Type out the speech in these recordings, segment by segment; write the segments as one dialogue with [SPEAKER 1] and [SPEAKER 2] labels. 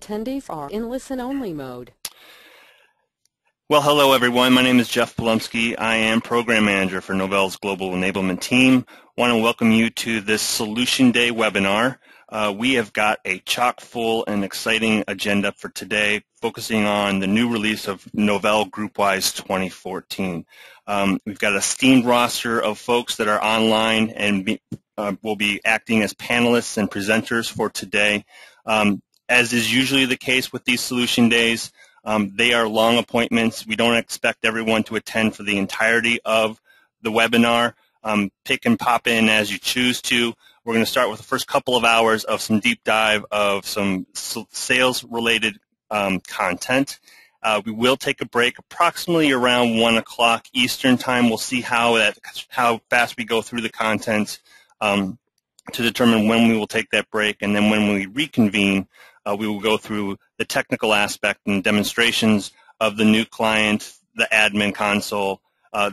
[SPEAKER 1] Attendees are in listen-only mode.
[SPEAKER 2] Well, hello everyone. My name is Jeff Polumsky. I am Program Manager for Novell's Global Enablement Team. I want to welcome you to this Solution Day webinar. We have got a chock-full and exciting agenda for today, focusing on the new release of Novell GroupWise 2014. We've got a steamed roster of folks that are online and will be acting as panelists and presenters for today. As is usually the case with these Solution Days, they are long appointments. We don't expect everyone to attend for the entirety of the webinar. Pick and pop in as you choose to. We're going to start with the first couple of hours of some deep dive of some sales-related content. We will take a break approximately around 1 o'clock Eastern Time. We'll see how fast we go through the content to determine when we will take that break, and then when we reconvene, we will go through the technical aspect and demonstrations of the new client, the admin console,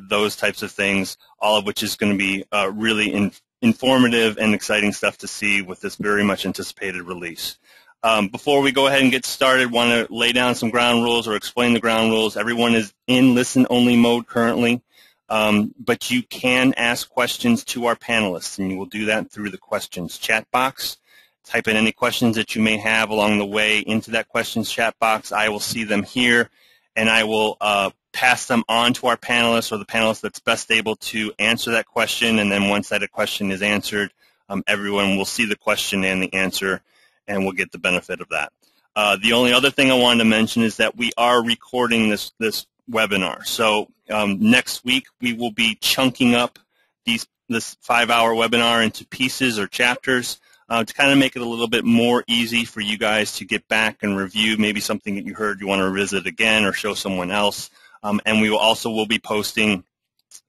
[SPEAKER 2] those types of things, all of which is going to be really informative and exciting stuff to see with this very much anticipated release. Before we go ahead and get started, want to lay down some ground rules or explain the ground rules. Everyone is in listen-only mode currently, but you can ask questions to our panelists, and you will do that through the questions chat box. Type in any questions that you may have along the way into that questions chat box. I will see them here, and I will pass them on to our panelists or the panelist that's best able to answer that question. And then once that question is answered, everyone will see the question and the answer, and we'll get the benefit of that. The only other thing I wanted to mention is that we are recording this webinar. So next week we will be chunking up this 5-hour webinar into pieces or chapters. To kind of make it a little bit more easy for you guys to get back and review maybe something that you heard you want to revisit again or show someone else. And we will be posting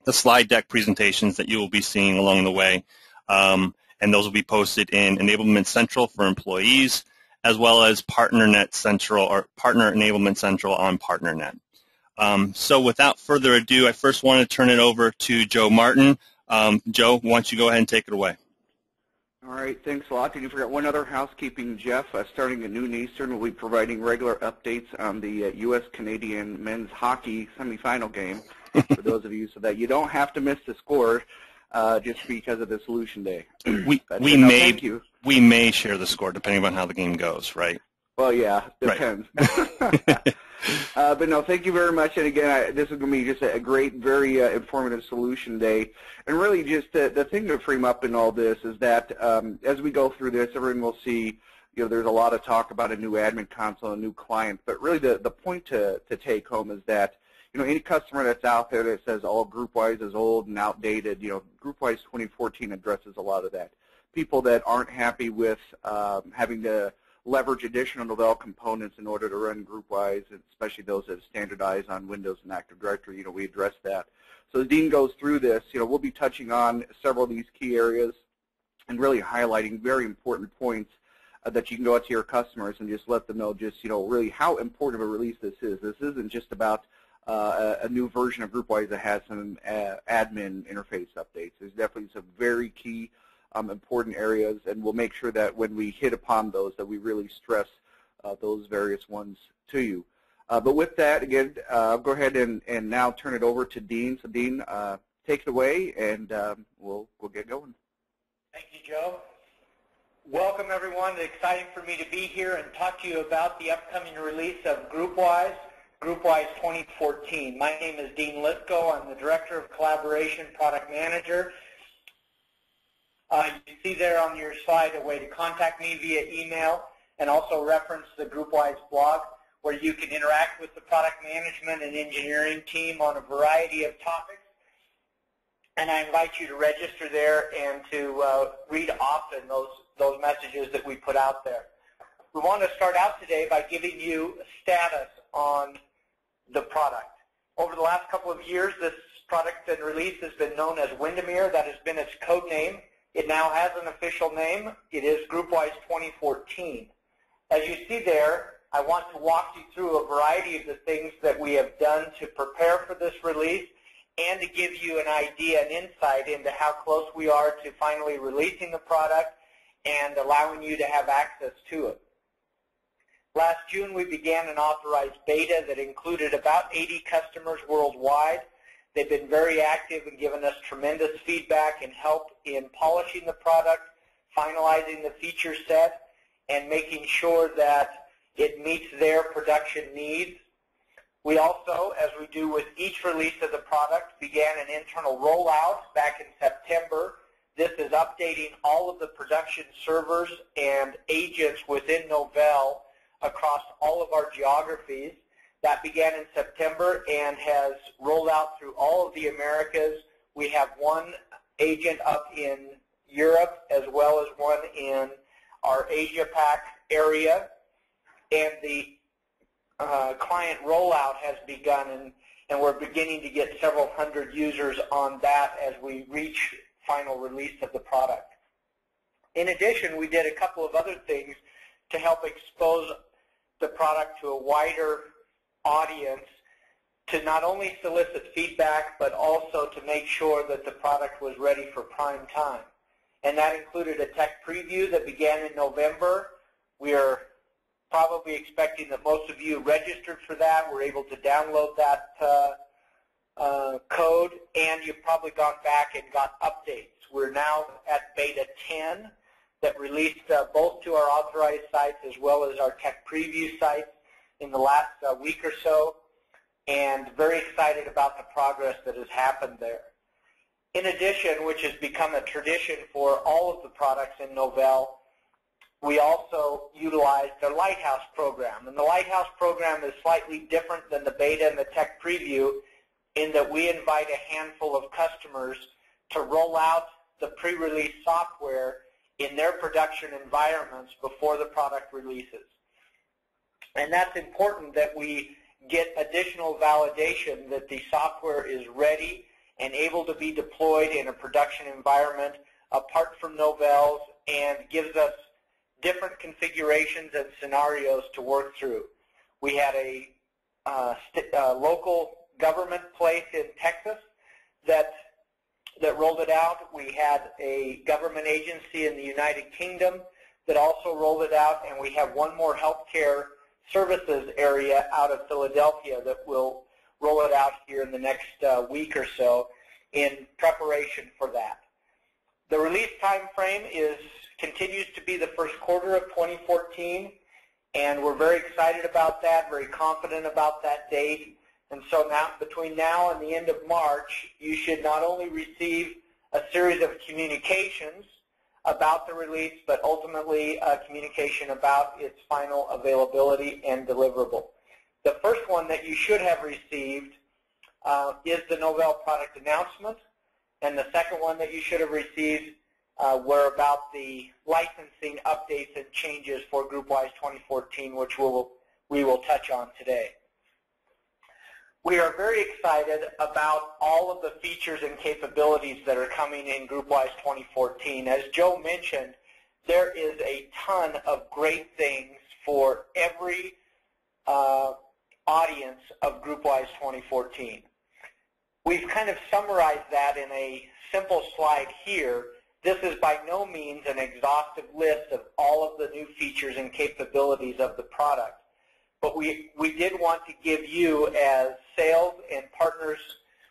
[SPEAKER 2] the slide deck presentations that you will be seeing along the way. And those will be posted in Enablement Central for employees, as well as PartnerNet Central or Partner Enablement Central on PartnerNet. So without further ado, I first want to turn it over to Joe Martin. Joe, why don't you go ahead and take it away?
[SPEAKER 3] All right, thanks a lot. Did you forget one other housekeeping, Jeff? Starting at noon Eastern, we'll be providing regular updates on the U.S.-Canadian men's hockey semifinal game for those of you, so that you don't have to miss the score just because of the Solution Day.
[SPEAKER 2] Thank you. We may share the score depending on how the game goes, right?
[SPEAKER 3] Well, yeah, depends. Right. But no, thank you very much. And again, this is going to be just a great, very informative Solution Day. And really just the thing to frame up in all this is that as we go through this, everyone will see, there's a lot of talk about a new admin console, a new client. But really the point to take home is that, any customer that's out there that says, oh, GroupWise is old and outdated, GroupWise 2014 addresses a lot of that. People that aren't happy with having to leverage additional Novell components in order to run GroupWise, especially those that standardize on Windows and Active Directory. We address that. So as Dean goes through this, we'll be touching on several of these key areas and really highlighting very important points that you can go out to your customers and just let them know just, really how important of a release this is. This isn't just about a new version of GroupWise that has some admin interface updates. There's definitely some very key important areas, and we'll make sure that when we hit upon those that we really stress those various ones to you. But with that, again, I'll go ahead and now turn it over to Dean. So Dean, take it away, and we'll get going.
[SPEAKER 4] Thank you, Joe. Welcome, everyone. It's exciting for me to be here and talk to you about the upcoming release of GroupWise 2014. My name is Dean Lisco. I'm the Director of Collaboration Product Manager. You see there on your slide a way to contact me via email, and also reference the GroupWise blog, where you can interact with the product management and engineering team on a variety of topics. And I invite you to register there and to read often those messages that we put out there. We want to start out today by giving you a status on the product. Over the last couple of years, this product and release has been known as Windermere. That has been its code name. It now has an official name. It is GroupWise 2014. As you see there, I want to walk you through a variety of the things that we have done to prepare for this release and to give you an idea and insight into how close we are to finally releasing the product and allowing you to have access to it. Last June, we began an authorized beta that included about 80 customers worldwide. They've been very active and given us tremendous feedback and help in polishing the product, finalizing the feature set, and making sure that it meets their production needs. We also, as we do with each release of the product, began an internal rollout back in September. This is updating all of the production servers and agents within Novell across all of our geographies. That began in September and has rolled out through all of the Americas. We have one agent up in Europe as well as one in our Asia-Pac area. And the client rollout has begun, and we're beginning to get several hundred users on that as we reach final release of the product. In addition, we did a couple of other things to help expose the product to a wider audience, to not only solicit feedback, but also to make sure that the product was ready for prime time. And that included a tech preview that began in November. We are probably expecting that most of you registered for that, were able to download that code, and you've probably gone back and got updates. We're now at beta 10 that released both to our authorized sites as well as our tech preview sites in the last week or so, and very excited about the progress that has happened there. In addition, which has become a tradition for all of the products in Novell, we also utilized the Lighthouse program. And the Lighthouse program is slightly different than the beta and the tech preview in that we invite a handful of customers to roll out the pre-release software in their production environments before the product releases. And that's important that we get additional validation that the software is ready and able to be deployed in a production environment apart from Novell's, and gives us different configurations and scenarios to work through. We had a local government place in Texas that rolled it out. We had a government agency in the United Kingdom that also rolled it out, and we have one more healthcare services area out of Philadelphia that will roll it out here in the next week or so in preparation for that. The release time frame continues to be the first quarter of 2014, and we're very excited about that, very confident about that date. And so now, between now and the end of March, you should not only receive a series of communications about the release, but ultimately a communication about its final availability and deliverable. The first one that you should have received is the Novell product announcement, and the second one that you should have received were about the licensing updates and changes for GroupWise 2014, which we will touch on today. We are very excited about all of the features and capabilities that are coming in GroupWise 2014. As Joe mentioned, there is a ton of great things for every audience of GroupWise 2014. We've kind of summarized that in a simple slide here. This is by no means an exhaustive list of all of the new features and capabilities of the product. But we did want to give you, as sales and partners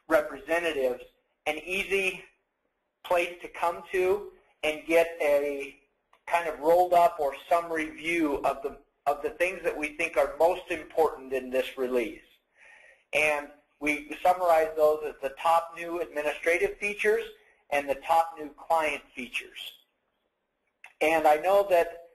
[SPEAKER 4] representatives, an easy place to come to and get a kind of rolled up or summary view of the things that we think are most important in this release. And we summarize those as the top new administrative features and the top new client features. And I know that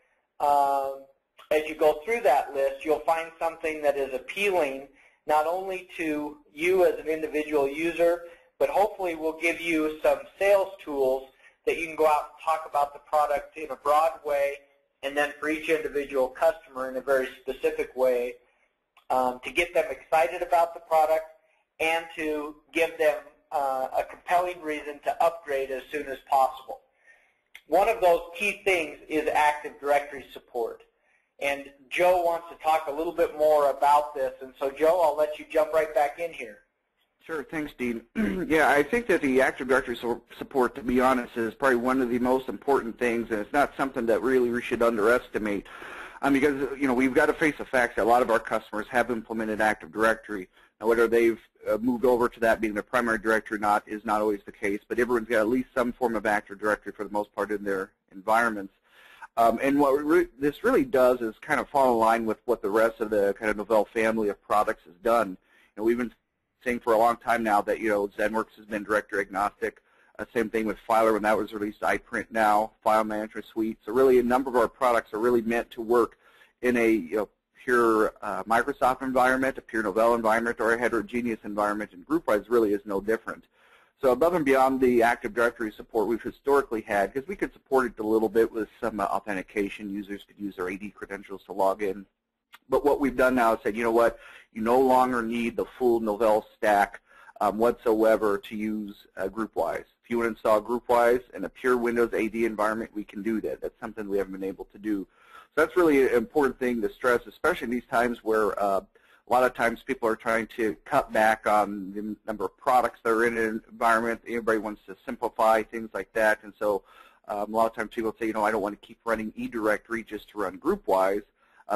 [SPEAKER 4] as you go through that list, you'll find something that is appealing not only to you as an individual user, but hopefully will give you some sales tools that you can go out and talk about the product in a broad way, and then for each individual customer in a very specific way to get them excited about the product and to give them a compelling reason to upgrade as soon as possible. One of those key things is Active Directory support. And Joe wants to talk a little bit more about this. And so, Joe, I'll let you jump right back in here.
[SPEAKER 3] Sure. Thanks, Dean. Yeah, I think that the Active Directory support, to be honest, is probably one of the most important things, and it's not something that really we should underestimate. Because, we've got to face the fact that a lot of our customers have implemented Active Directory. Now, whether they've moved over to that being their primary directory or not is not always the case, but everyone's got at least some form of Active Directory for the most part in their environments. And what this really does is kind of fall in line with what the rest of the kind of Novell family of products has done. We've been saying for a long time now that, ZenWorks has been directory agnostic. Same thing with Filer when that was released, iPrint now, File Management Suite. So really a number of our products are really meant to work in a pure Microsoft environment, a pure Novell environment, or a heterogeneous environment, and GroupWise really is no different. So above and beyond the Active Directory support we've historically had, because we could support it a little bit with some authentication, users could use their AD credentials to log in. But what we've done now is said, you know what, you no longer need the full Novell stack whatsoever to use GroupWise. If you want to install GroupWise in a pure Windows AD environment, we can do that. That's something we haven't been able to do. So that's really an important thing to stress, especially in these times where a lot of times people are trying to cut back on the number of products that are in an environment. Everybody wants to simplify things like that. And so a lot of times people say, I don't want to keep running eDirectory just to run GroupWise.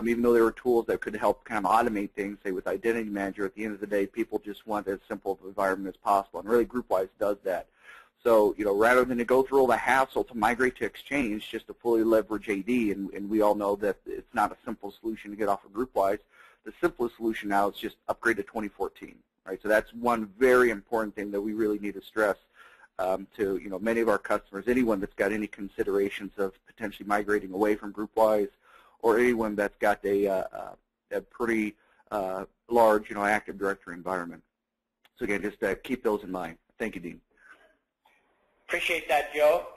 [SPEAKER 3] Even though there are tools that could help kind of automate things, say with Identity Manager, at the end of the day, people just want as simple of an environment as possible, and really GroupWise does that. So, rather than to go through all the hassle to migrate to Exchange just to fully leverage AD, and we all know that it's not a simple solution to get off of GroupWise, the simplest solution now is just upgrade to 2014, right? So that's one very important thing that we really need to stress to, many of our customers, anyone that's got any considerations of potentially migrating away from GroupWise, or anyone that's got a pretty large, Active Directory environment. So again, just keep those in mind. Thank you, Dean.
[SPEAKER 4] Appreciate that, Joe.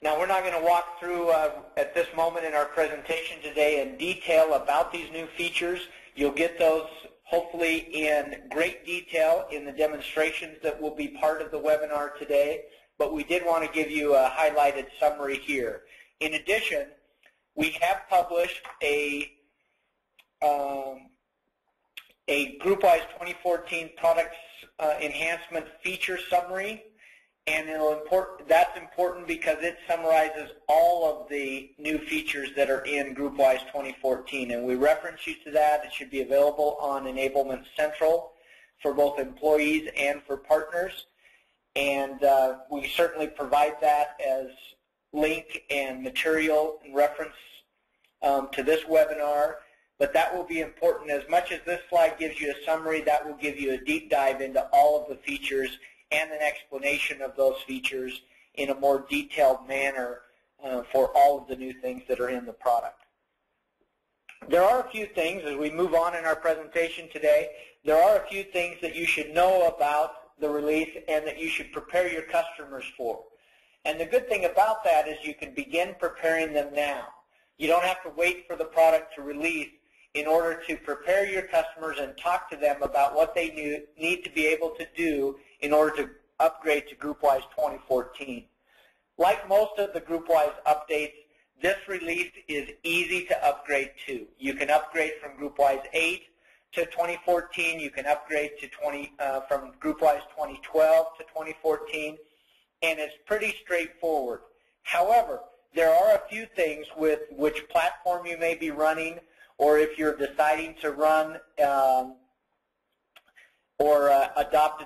[SPEAKER 4] Now, we're not going to walk through at this moment in our presentation today in detail about these new features. You'll get those hopefully in great detail in the demonstrations that will be part of the webinar today, but we did want to give you a highlighted summary here. In addition, we have published a GroupWise 2014 Products Enhancement Feature Summary, and that's important because it summarizes all of the new features that are in GroupWise 2014, and we reference you to that. It should be available on Enablement Central for both employees and for partners, and we certainly provide that as link and material and reference to this webinar, but that will be important. As much as this slide gives you a summary, that will give you a deep dive into all of the features and an explanation of those features in a more detailed manner for all of the new things that are in the product. There are a few things, as we move on in our presentation today, there are a few things that you should know about the release and that you should prepare your customers for. And the good thing about that is you can begin preparing them now. You don't have to wait for the product to release in order to prepare your customers and talk to them about what they need to be able to do in order to upgrade to GroupWise 2014. Like most of the GroupWise updates, this release is easy to upgrade to. You can upgrade from GroupWise 8 to 2014. You can upgrade to from GroupWise 2012 to 2014, and it's pretty straightforward. However, there are a few things with which platform you may be running, or if you're deciding to run or adopt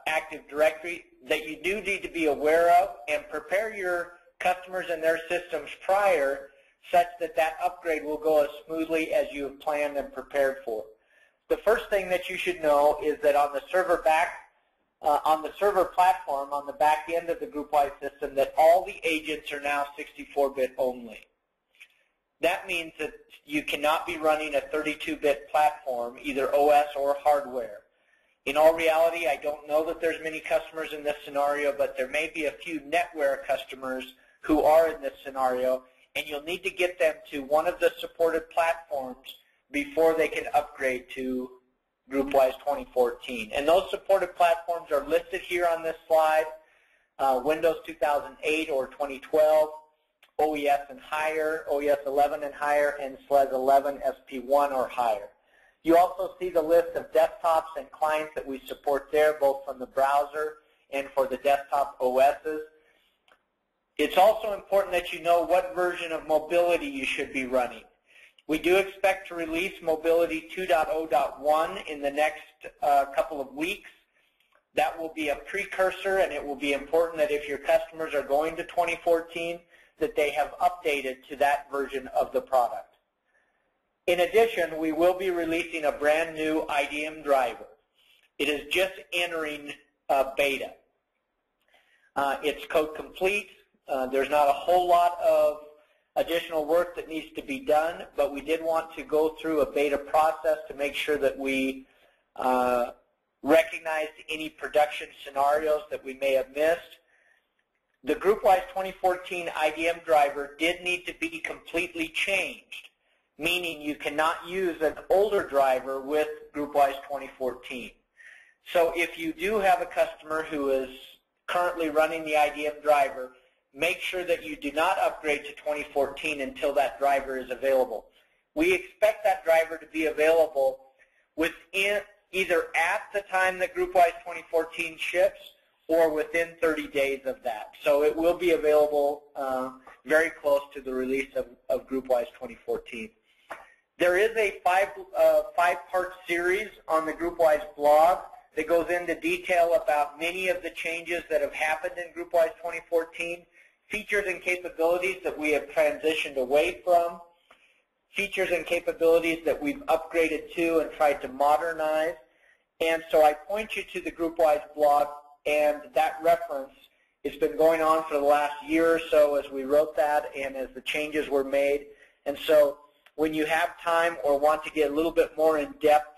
[SPEAKER 4] Active Directory that you do need to be aware of, and prepare your customers and their systems prior such that that upgrade will go as smoothly as you have planned and prepared for. The first thing that you should know is that on the server platform, on the back end of the GroupWise system, that all the agents are now 64-bit only. That means that you cannot be running a 32-bit platform, either OS or hardware. In all reality, I don't know that there's many customers in this scenario, but there may be a few NetWare customers who are in this scenario, and you'll need to get them to one of the supported platforms before they can upgrade to GroupWise 2014. And those supported platforms are listed here on this slide: Windows 2008 or 2012, OES and higher, OES 11 and higher, and SLES 11 SP1 or higher. You also see the list of desktops and clients that we support there, both from the browser and for the desktop OSs. It's also important that you know what version of mobility you should be running. We do expect to release Mobility 2.0.1 in the next couple of weeks. That will be a precursor, and it will be important that if your customers are going to 2014, that they have updated to that version of the product. In addition, we will be releasing a brand new IDM driver. It is just entering beta. It's code complete. There's not a whole lot of additional work that needs to be done, but we did want to go through a beta process to make sure that we recognized any production scenarios that we may have missed. The GroupWise 2014 IDM driver did need to be completely changed, meaning you cannot use an older driver with GroupWise 2014. So if you do have a customer who is currently running the IDM driver, make sure that you do not upgrade to 2014 until that driver is available. We expect that driver to be available within either at the time that GroupWise 2014 ships or within 30 days of that. So it will be available very close to the release of GroupWise 2014. There is a five-part series on the GroupWise blog that goes into detail about many of the changes that have happened in GroupWise 2014, features and capabilities that we have transitioned away from, features and capabilities that we've upgraded to and tried to modernize. And so I point you to the GroupWise blog, and that reference has been going on for the last year or so as we wrote that and as the changes were made. And so when you have time or want to get a little bit more in depth,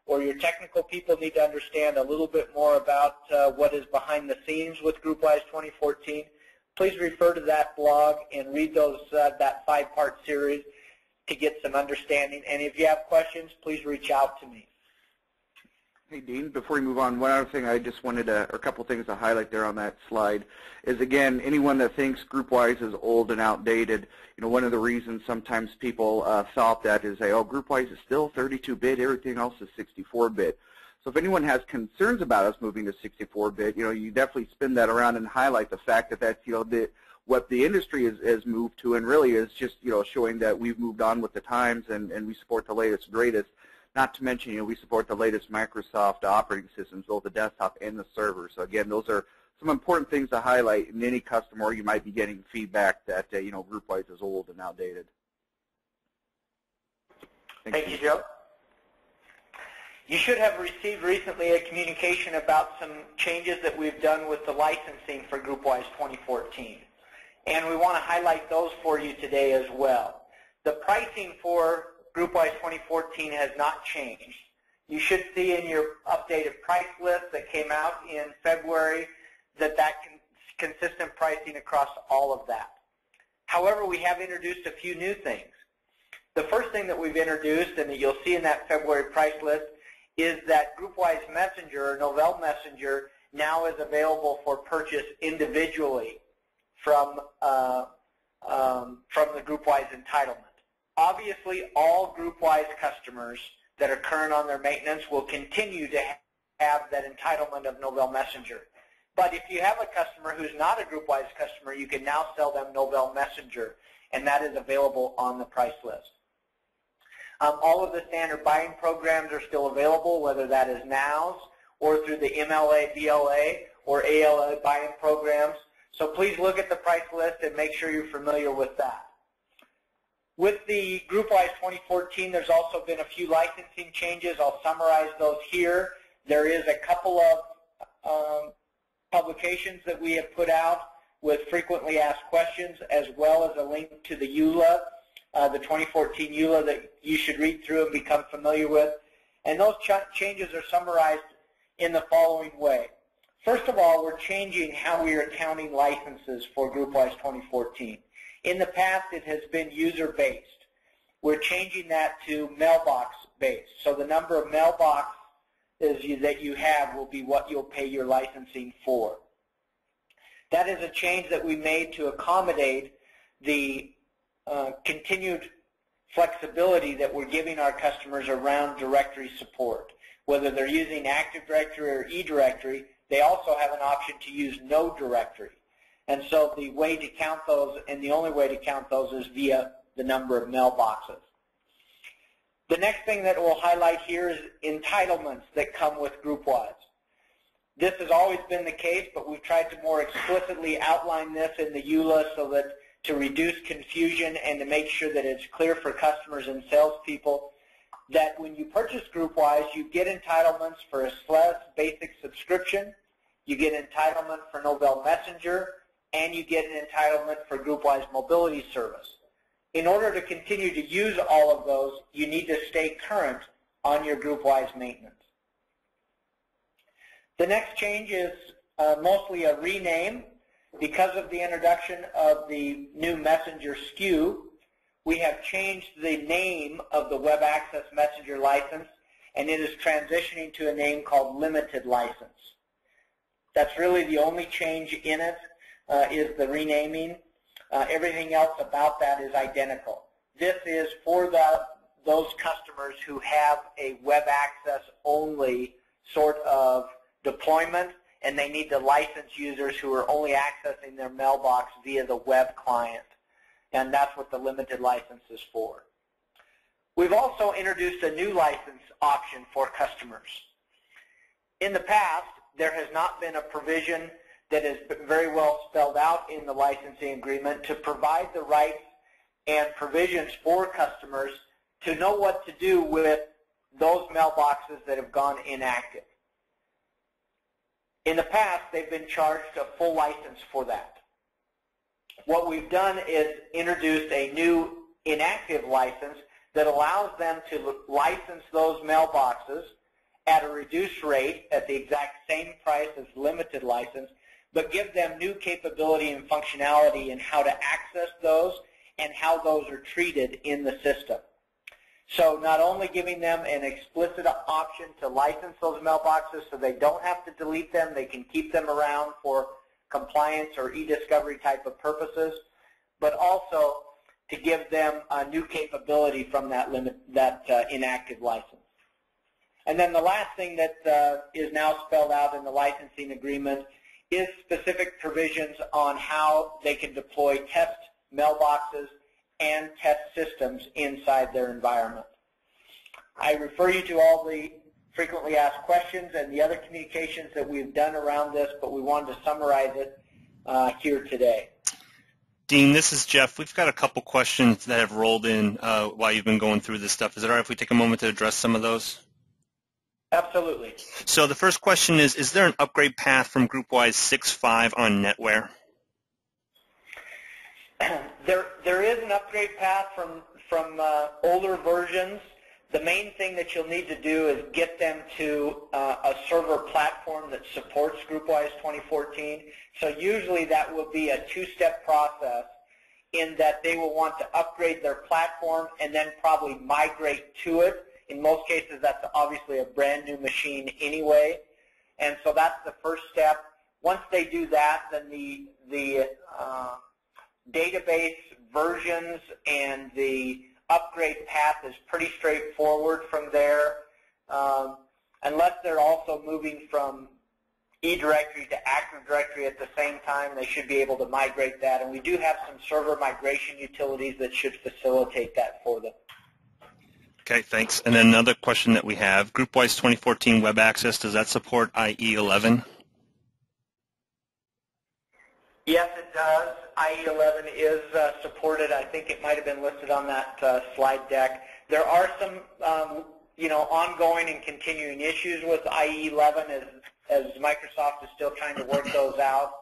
[SPEAKER 4] or your technical people need to understand a little bit more about what is behind the scenes with GroupWise 2014, please refer to that blog and read those that five-part series to get some understanding. And if you have questions, please reach out to me.
[SPEAKER 3] Hey, Dean, before we move on, one other thing I just wanted to, or a couple things to highlight there on that slide is, again, anyone that thinks GroupWise is old and outdated, you know, one of the reasons sometimes people thought that is, oh, GroupWise is still 32-bit, everything else is 64-bit. So if anyone has concerns about us moving to 64-bit, you know, you definitely spin that around and highlight the fact that that's, you know, what the industry has moved to, and really is just, you know, showing that we've moved on with the times and we support the latest, greatest. Not to mention, you know, we support the latest Microsoft operating systems, both the desktop and the server. So again, those are some important things to highlight in any customer. You might be getting feedback that you know, GroupWise is old and outdated.
[SPEAKER 4] Thank you, Joe. You should have received recently a communication about some changes that we've done with the licensing for GroupWise 2014. And we want to highlight those for you today as well. The pricing for GroupWise 2014 has not changed. You should see in your updated price list that came out in February that consistent pricing across all of that. However, we have introduced a few new things. The first thing that we've introduced, and that you'll see in that February price list, is that GroupWise Messenger, or Novell Messenger, now is available for purchase individually from the GroupWise entitlement. Obviously, all GroupWise customers that are current on their maintenance will continue to have that entitlement of Novell Messenger. But if you have a customer who's not a GroupWise customer, you can now sell them Novell Messenger, and that is available on the price list. All of the standard buying programs are still available, whether that is NOWs or through the MLA, BLA, or ALA buying programs. So please look at the price list and make sure you're familiar with that. With the GroupWise 2014, there's also been a few licensing changes. I'll summarize those here. There is a couple of publications that we have put out with frequently asked questions, as well as a link to the EULA, the 2014 EULA that you should read through and become familiar with. And those changes are summarized in the following way. First of all, we're changing how we are counting licenses for GroupWise 2014. In the past, it has been user-based. We're changing that to mailbox-based. So the number of mailboxes that you have will be what you'll pay your licensing for. That is a change that we made to accommodate the continued flexibility that we're giving our customers around directory support. Whether they're using Active Directory or eDirectory, they also have an option to use no directory. And so the way to count those, and the only way to count those, is via the number of mailboxes. The next thing that we'll highlight here is entitlements that come with GroupWise. This has always been the case, but we've tried to more explicitly outline this in the EULA so that to reduce confusion and to make sure that it's clear for customers and salespeople that when you purchase GroupWise, you get entitlements for a SLES basic subscription, you get entitlement for Novell Messenger, and you get an entitlement for GroupWise Mobility Service. In order to continue to use all of those, you need to stay current on your GroupWise maintenance. The next change is mostly a rename. Because of the introduction of the new Messenger SKU, we have changed the name of the Web Access Messenger license, and it is transitioning to a name called Limited License. That's really the only change in it, is the renaming. Everything else about that is identical. This is for those customers who have a web access only sort of deployment, and they need to license users who are only accessing their mailbox via the web client. And that's what the limited license is for. We've also introduced a new license option for customers. In the past, there has not been a provision that is very well spelled out in the licensing agreement to provide the rights and provisions for customers to know what to do with those mailboxes that have gone inactive. In the past, they've been charged a full license for that. What we've done is introduced a new inactive license that allows them to license those mailboxes at a reduced rate at the exact same price as limited license, but give them new capability and functionality in how to access those and how those are treated in the system. So not only giving them an explicit option to license those mailboxes so they don't have to delete them, they can keep them around for compliance or e-discovery type of purposes, but also to give them a new capability from that inactive license. And then the last thing that is now spelled out in the licensing agreement is specific provisions on how they can deploy test mailboxes and test systems inside their environment. I refer you to all the frequently asked questions and the other communications that we've done around this, but we wanted to summarize it here today.
[SPEAKER 2] Dean, this is Jeff. We've got a couple questions that have rolled in while you've been going through this stuff. Is it all right if we take a moment to address some of those?
[SPEAKER 4] Absolutely.
[SPEAKER 2] So the first question is there an upgrade path from GroupWise 6.5 on NetWare?
[SPEAKER 4] There is an upgrade path from older versions. The main thing that you'll need to do is get them to a server platform that supports GroupWise 2014. So usually that will be a two-step process in that they will want to upgrade their platform and then probably migrate to it. In most cases, that's obviously a brand new machine anyway. And so that's the first step. Once they do that, then the database versions and the upgrade path is pretty straightforward from there. Unless they're also moving from eDirectory to Active Directory at the same time, they should be able to migrate that. And we do have some server migration utilities that should facilitate that for them.
[SPEAKER 2] Okay, thanks. And then another question that we have, GroupWise 2014 Web Access, does that support IE 11?
[SPEAKER 4] Yes, it does. IE 11 is supported. I think it might have been listed on that slide deck. There are some, ongoing and continuing issues with IE 11 as Microsoft is still trying to work those out.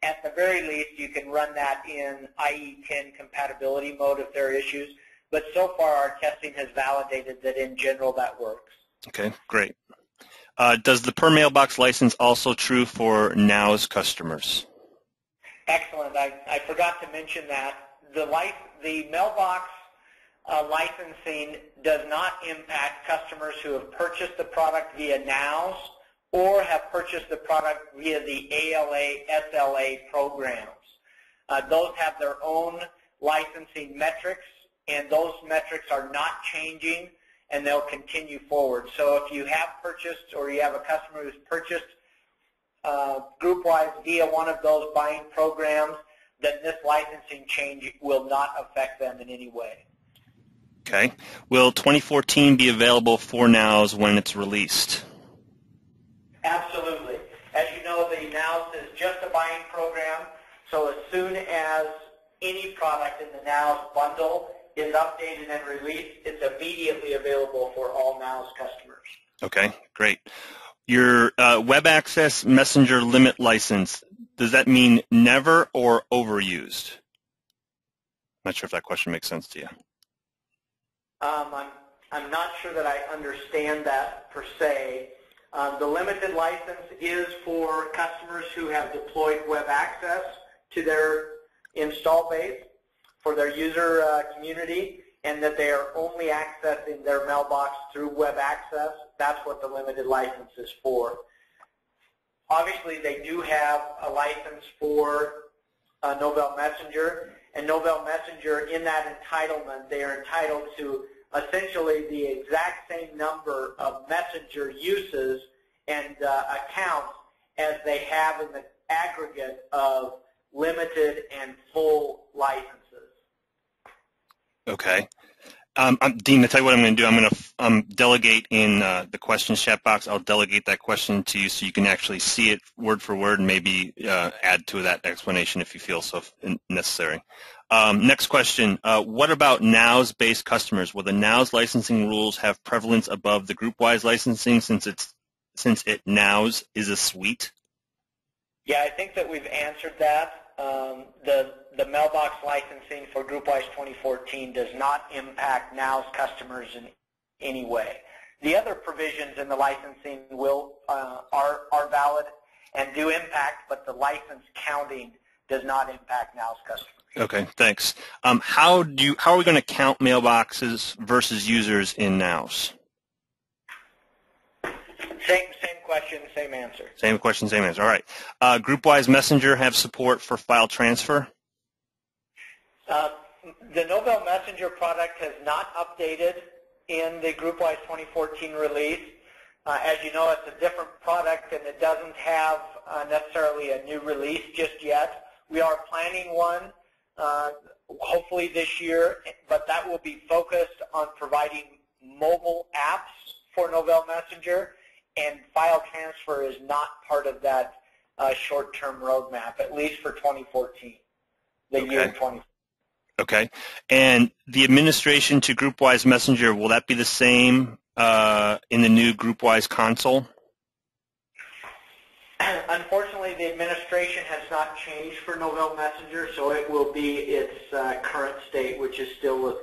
[SPEAKER 4] At the very least, you can run that in IE 10 compatibility mode if there are issues. But so far, our testing has validated that in general that works.
[SPEAKER 2] Okay, great. Does the per mailbox license also true for Now's customers?
[SPEAKER 4] Excellent. I forgot to mention that. The mailbox licensing does not impact customers who have purchased the product via Now's or have purchased the product via the ALA, SLA programs. Those have their own licensing metrics, and those metrics are not changing, and they'll continue forward. So if you have purchased or you have a customer who's purchased GroupWise via one of those buying programs, then this licensing change will not affect them in any way.
[SPEAKER 2] Okay. Will 2014 be available for NOWs when it's released?
[SPEAKER 4] Absolutely. As you know, the NOWs is just a buying program, so as soon as any product in the NOWs bundle is updated and released, it's immediately available for all NOWs customers.
[SPEAKER 2] Okay, great. Your web access messenger limit license, does that mean never or overused? Not sure if that question makes sense to you.
[SPEAKER 4] I'm not sure that I understand that per se. The limited license is for customers who have deployed web access to their install base for their user community, and that they are only accessing their mailbox through web access. That's what the limited license is for. Obviously, they do have a license for Novell Messenger, and Novell Messenger, in that entitlement, they are entitled to essentially the exact same number of messenger uses and accounts as they have in the aggregate of limited and full licenses.
[SPEAKER 2] Okay. Dean, to tell you what I'm going to do, I'm going to delegate in the questions chat box. I'll delegate that question to you so you can actually see it word for word and maybe add to that explanation if you feel so necessary. Next question. What about NOWs-based customers? Will the NOWs licensing rules have prevalence above the GroupWise licensing since it NOWs is a suite?
[SPEAKER 4] Yeah, I think that we've answered that. The mailbox licensing for GroupWise 2014 does not impact NOWs customers in any way. The other provisions in the licensing are valid and do impact, but the license counting does not impact NOWs customers.
[SPEAKER 2] Okay, thanks. How are we going to count mailboxes versus users in NOWs?
[SPEAKER 4] Same question, same answer.
[SPEAKER 2] Same question, same answer. All right. GroupWise Messenger have support for file transfer?
[SPEAKER 4] The Novell Messenger product has not updated in the GroupWise 2014 release. As you know, it's a different product and it doesn't have necessarily a new release just yet. We are planning one hopefully this year, but that will be focused on providing mobile apps for Novell Messenger, and file transfer is not part of that short-term roadmap, at least for 2014, the year 2014.
[SPEAKER 2] Okay. And the administration to GroupWise Messenger, will that be the same in the new GroupWise console?
[SPEAKER 4] Unfortunately, the administration has not changed for Novell Messenger, so it will be its current state, which is still with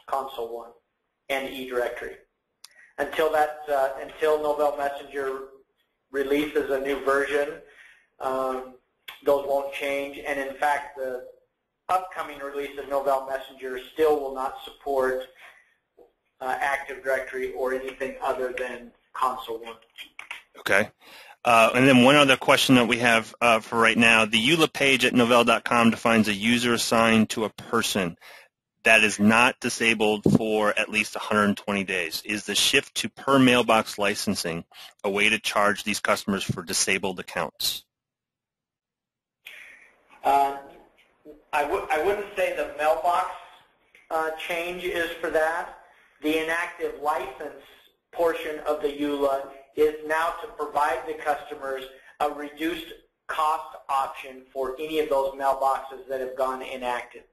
[SPEAKER 4] Console 1 and eDirectory. Until Novell Messenger releases a new version, those won't change. And in fact, the upcoming release of Novell Messenger still will not support Active Directory or anything other than Console 1.
[SPEAKER 2] Okay. And then one other question that we have for right now. The EULA page at Novell.com defines a user assigned to a person that is not disabled for at least 120 days. Is the shift to per mailbox licensing a way to charge these customers for disabled accounts?
[SPEAKER 4] I wouldn't say the mailbox change is for that. The inactive license portion of the EULA is now to provide the customers a reduced cost option for any of those mailboxes that have gone inactive.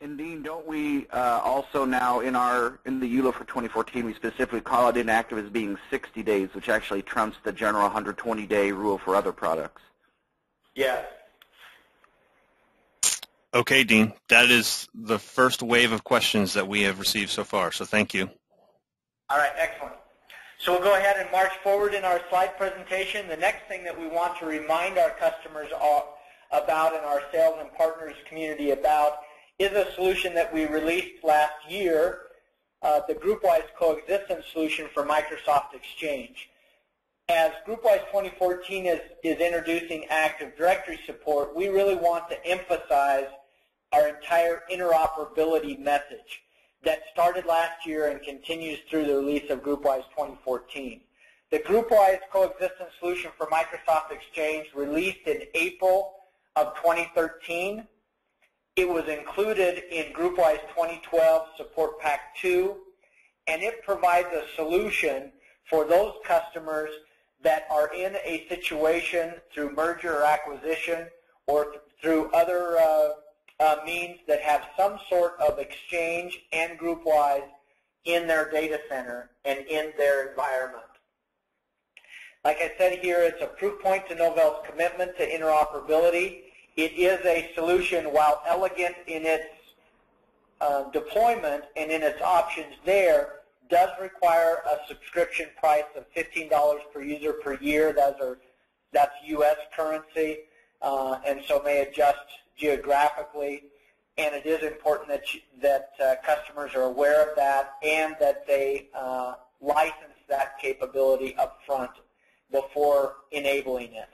[SPEAKER 3] And Dean, don't we also now in the EULA for 2014, we specifically call out inactive as being 60 days, which actually trumps the general 120-day rule for other products?
[SPEAKER 4] Yes.
[SPEAKER 2] Okay, Dean. That is the first wave of questions that we have received so far, so thank you.
[SPEAKER 4] All right, excellent. So we'll go ahead and march forward in our slide presentation. The next thing that we want to remind our customers about and our sales and partners community about is a solution that we released last year, the GroupWise Coexistence solution for Microsoft Exchange. As GroupWise 2014 is introducing Active Directory support, we really want to emphasize our entire interoperability message that started last year and continues through the release of GroupWise 2014. The GroupWise Coexistence solution for Microsoft Exchange released in April of 2013. It was included in GroupWise 2012 Support Pack 2, and it provides a solution for those customers that are in a situation through merger or acquisition or through other means that have some sort of Exchange and GroupWise in their data center and in their environment. Like I said here, it's a proof point to Novell's commitment to interoperability. It is a solution, while elegant in its deployment and in its options there, does require a subscription price of $15 per user per year. That's U.S. currency, and so may adjust geographically. And it is important that customers are aware of that and that they license that capability up front before enabling it.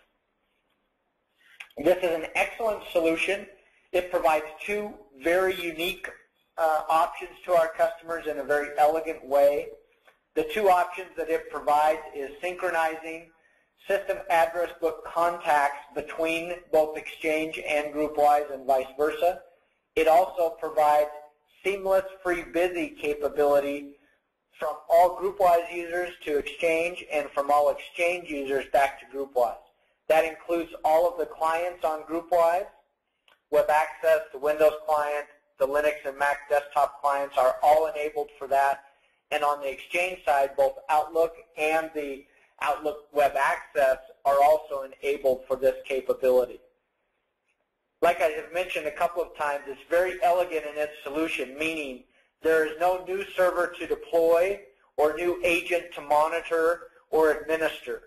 [SPEAKER 4] This is an excellent solution. It provides two very unique options to our customers in a very elegant way. The two options that it provides is synchronizing system address book contacts between both Exchange and GroupWise and vice versa. It also provides seamless FreeBusy capability from all GroupWise users to Exchange and from all Exchange users back to GroupWise. That includes all of the clients on GroupWise. Web Access, the Windows client, the Linux and Mac desktop clients are all enabled for that. And on the Exchange side, both Outlook and the Outlook Web Access are also enabled for this capability. Like I have mentioned a couple of times, it's very elegant in its solution, meaning there is no new server to deploy or new agent to monitor or administer.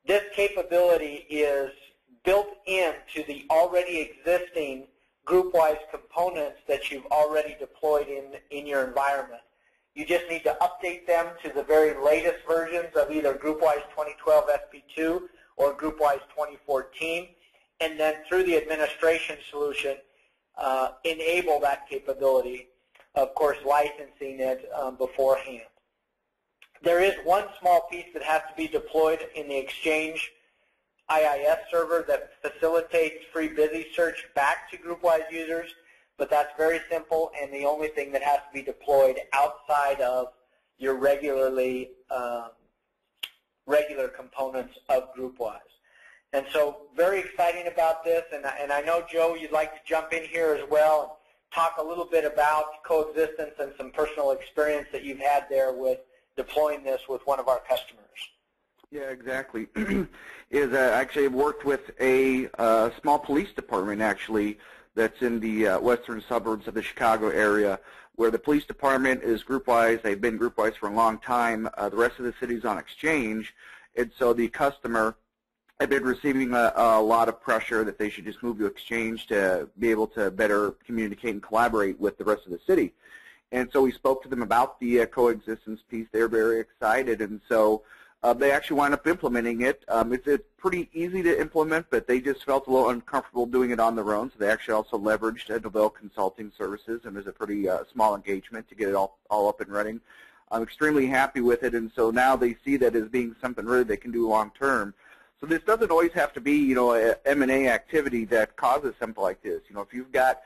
[SPEAKER 4] This capability is built into the already existing GroupWise components that you've already deployed in your environment. You just need to update them to the very latest versions of either GroupWise 2012 SP2 or GroupWise 2014, and then through the administration solution, enable that capability, of course licensing it beforehand. There is one small piece that has to be deployed in the Exchange IIS server that facilitates FreeBusy search back to GroupWise users, but that's very simple and the only thing that has to be deployed outside of your regular components of GroupWise. And so very exciting about this, and I know, Joe, you'd like to jump in here as well and talk a little bit about Coexistence and some personal experience that you've had there with deploying this with one of our customers.
[SPEAKER 3] Yeah, exactly. Actually, I've worked with a small police department, actually, that's in the western suburbs of the Chicago area, where the police department is GroupWise. They've been GroupWise for a long time. The rest of the city's on Exchange, and so the customer had been receiving a lot of pressure that they should just move to Exchange to be able to better communicate and collaborate with the rest of the city. And so we spoke to them about the Coexistence piece. They're very excited, and so they actually wound up implementing it. It's pretty easy to implement, but they just felt a little uncomfortable doing it on their own, so they actually also leveraged Novell Consulting Services, and there's a pretty small engagement to get it all up and running. I'm extremely happy with it, and so now they see that as being something really they can do long term. So this doesn't always have to be, a M&A activity that causes something like this. If you've got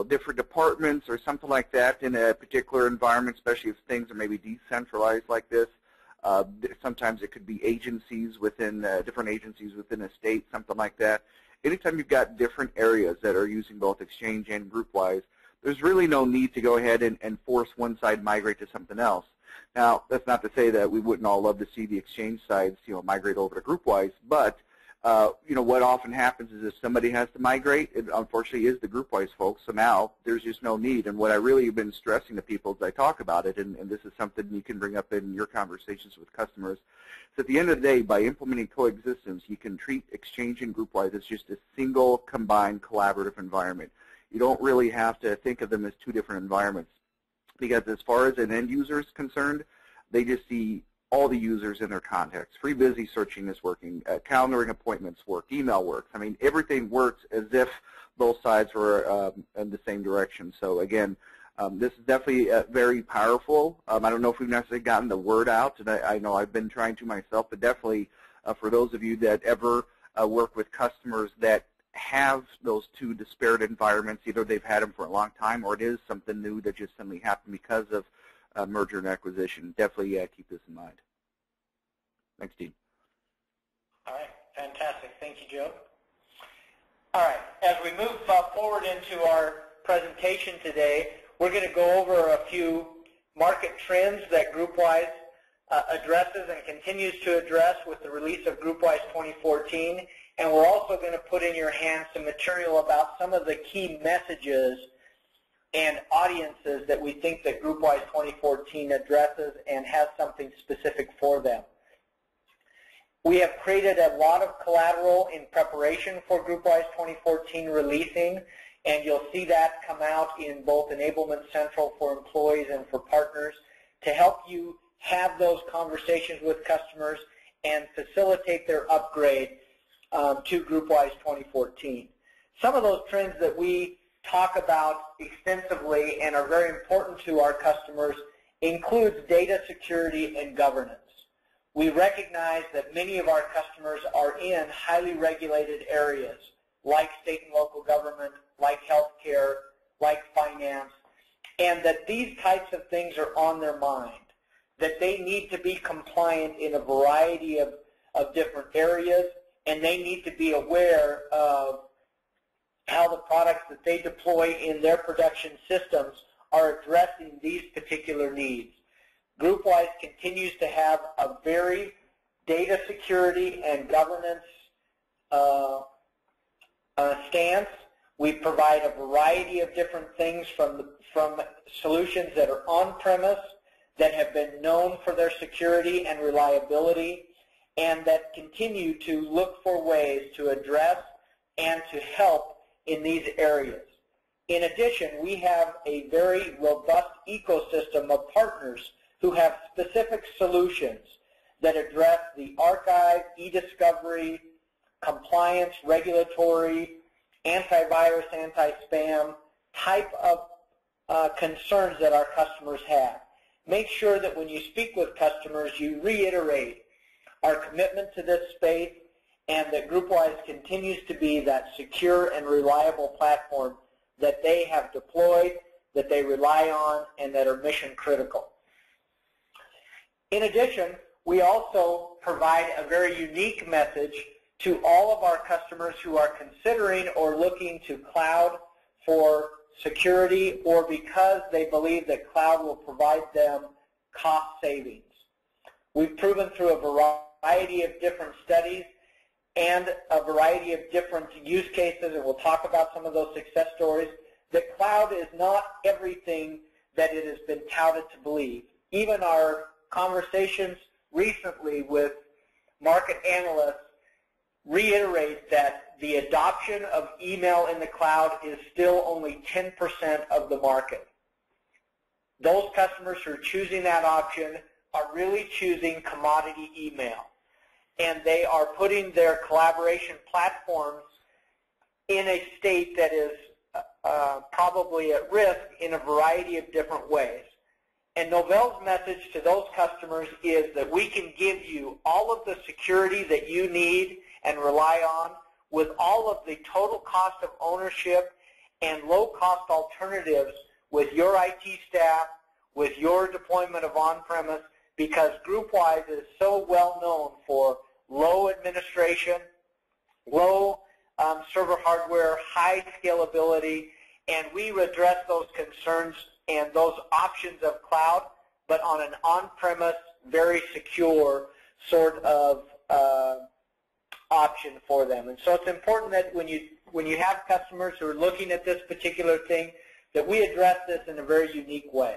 [SPEAKER 3] different departments or something like that in a particular environment, especially if things are maybe decentralized like this. Sometimes it could be agencies within different agencies within a state, something like that. Anytime you've got different areas that are using both Exchange and GroupWise, there's really no need to go ahead and force one side migrate to something else. Now, that's not to say that we wouldn't all love to see the Exchange sides, migrate over to GroupWise, but what often happens is if somebody has to migrate, it unfortunately is the GroupWise folks, so now there's just no need. And what I really have been stressing to people as I talk about it, and this is something you can bring up in your conversations with customers, is at the end of the day, by implementing Coexistence, you can treat Exchange and GroupWise as just a single, combined, collaborative environment. You don't really have to think of them as two different environments, because as far as an end user is concerned, they just see all the users in their contacts. FreeBusy searching is working, calendaring appointments work, email works. I mean, everything works as if both sides were in the same direction. So again, this is definitely very powerful. I don't know if we've necessarily gotten the word out, and I know I've been trying to myself, but definitely for those of you that ever work with customers that have those two disparate environments. Either they've had them for a long time, or it is something new that just suddenly happened because of merger and acquisition. Definitely keep this in mind. Thanks, Dean.
[SPEAKER 4] All right, fantastic. Thank you, Joe. All right, as we move forward into our presentation today, we're going to go over a few market trends that GroupWise addresses and continues to address with the release of GroupWise 2014, and we're also going to put in your hands some material about some of the key messages and audiences that we think that GroupWise 2014 addresses and has something specific for them. We have created a lot of collateral in preparation for GroupWise 2014 releasing, and you'll see that come out in both Enablement Central for employees and for partners to help you have those conversations with customers and facilitate their upgrade to GroupWise 2014. Some of those trends that we talk about extensively and are very important to our customers includes data security and governance. We recognize that many of our customers are in highly regulated areas like state and local government, like healthcare, like finance, and that these types of things are on their mind, that they need to be compliant in a variety of different areas, and they need to be aware of how the products that they deploy in their production systems are addressing these particular needs. GroupWise continues to have a very data security and governance stance. We provide a variety of different things from solutions that are on-premise, that have been known for their security and reliability, and that continue to look for ways to address and to help in these areas. In addition, we have a very robust ecosystem of partners who have specific solutions that address the archive, e-discovery, compliance, regulatory, antivirus, anti-spam type of concerns that our customers have. Make sure that when you speak with customers, you reiterate our commitment to this space and that GroupWise continues to be that secure and reliable platform that they have deployed, that they rely on, and that are mission critical. In addition, we also provide a very unique message to all of our customers who are considering or looking to cloud for security, or because they believe that cloud will provide them cost savings. We've proven through a variety of different studies and a variety of different use cases, and we'll talk about some of those success stories, that cloud is not everything that it has been touted to believe. Even our conversations recently with market analysts reiterate that the adoption of email in the cloud is still only 10% of the market. Those customers who are choosing that option are really choosing commodity email, and they are putting their collaboration platforms in a state that is probably at risk in a variety of different ways. And Novell's message to those customers is that we can give you all of the security that you need and rely on with all of the total cost of ownership and low-cost alternatives with your IT staff, with your deployment of on-premise, because GroupWise is so well known for low administration, low server hardware, high scalability, and we address those concerns and those options of cloud, but on an on-premise, very secure sort of option for them. And so it's important that when you have customers who are looking at this particular thing, that we address this in a very unique way.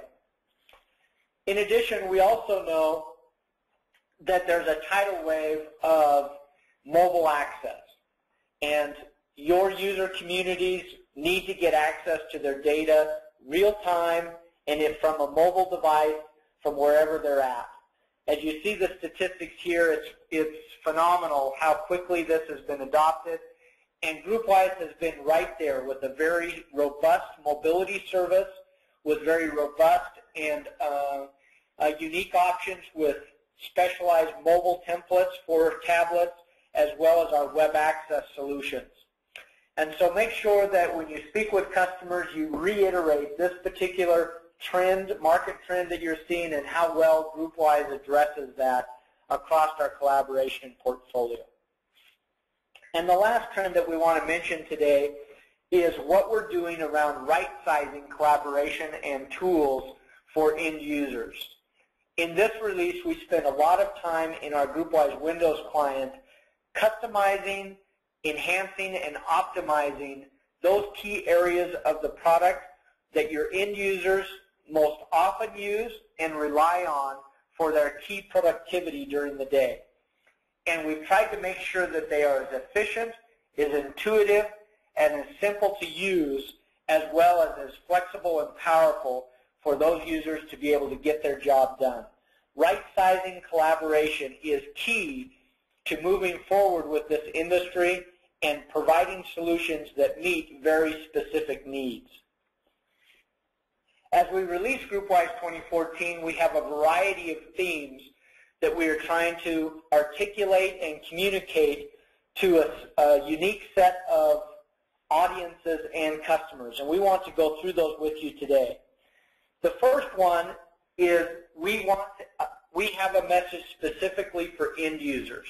[SPEAKER 4] In addition, we also know that there's a tidal wave of mobile access, and your user communities need to get access to their data real time and from a mobile device from wherever they're at. As you see the statistics here, it's phenomenal how quickly this has been adopted, and GroupWise has been right there with a very robust mobility service, with very robust and unique options with specialized mobile templates for tablets, as well as our web access solutions. And so make sure that when you speak with customers, you reiterate this particular trend, market trend that you're seeing, and how well GroupWise addresses that across our collaboration portfolio. And the last trend that we want to mention today is what we're doing around right-sizing collaboration and tools for end users. In this release, we spent a lot of time in our GroupWise Windows client customizing, enhancing, and optimizing those key areas of the product that your end users most often use and rely on for their key productivity during the day. And we've tried to make sure that they are as efficient, as intuitive, and as simple to use, as well as flexible and powerful for those users to be able to get their job done. Right-sizing collaboration is key to moving forward with this industry and providing solutions that meet very specific needs. As we release GroupWise 2014, we have a variety of themes that we are trying to articulate and communicate to a unique set of audiences and customers, and we want to go through those with you today. The first one is we have a message specifically for end users,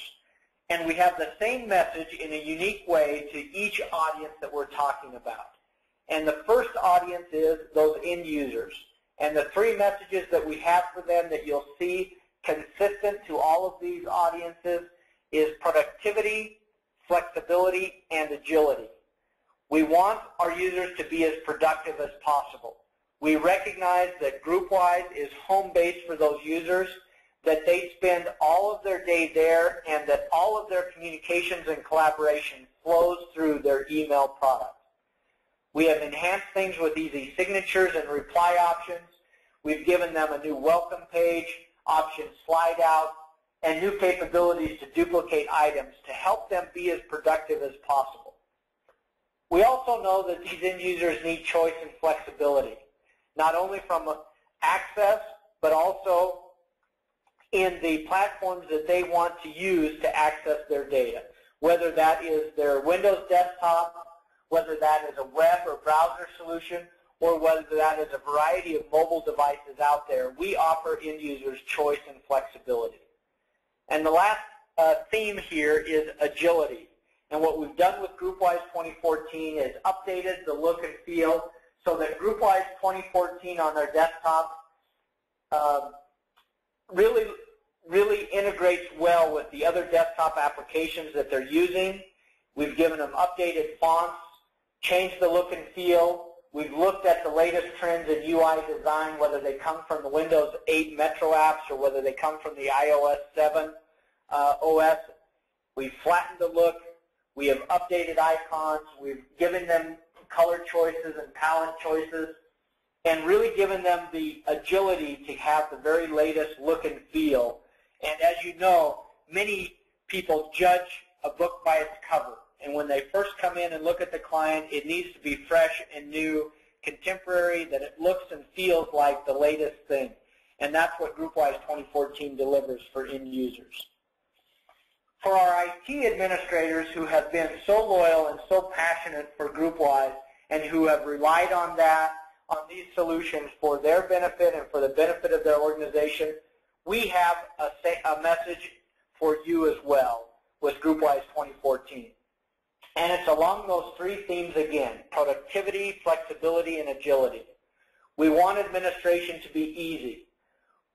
[SPEAKER 4] and we have the same message in a unique way to each audience that we're talking about. And the first audience is those end users, and the three messages that we have for them that you'll see consistent to all of these audiences is productivity, flexibility, and agility. We want our users to be as productive as possible. We recognize that GroupWise is home base for those users, that they spend all of their day there, and that all of their communications and collaboration flows through their email product. We have enhanced things with easy signatures and reply options. We've given them a new welcome page, option slide out, and new capabilities to duplicate items to help them be as productive as possible. We also know that these end users need choice and flexibility, not only from access, but also in the platforms that they want to use to access their data, whether that is their Windows desktop, whether that is a web or browser solution, or whether that is a variety of mobile devices out there. We offer end users choice and flexibility. And the last theme here is agility. And what we've done with GroupWise 2014 is updated the look and feel so that GroupWise 2014 on their desktop really integrates well with the other desktop applications that they're using. We've given them updated fonts, changed the look and feel. We've looked at the latest trends in UI design, whether they come from the Windows 8 Metro apps or whether they come from the iOS 7 OS. We've flattened the look. We have updated icons. We've given them color choices and palette choices, and really given them the agility to have the very latest look and feel. And as you know, many people judge a book by its cover. And when they first come in and look at the client, it needs to be fresh and new, contemporary, that it looks and feels like the latest thing. And that's what GroupWise 2014 delivers for end users. For our IT administrators who have been so loyal and so passionate for GroupWise and who have relied on these solutions for their benefit and for the benefit of their organization, we have a message for you as well with GroupWise 2014. And it's along those three themes again: productivity, flexibility, and agility. We want administration to be easy.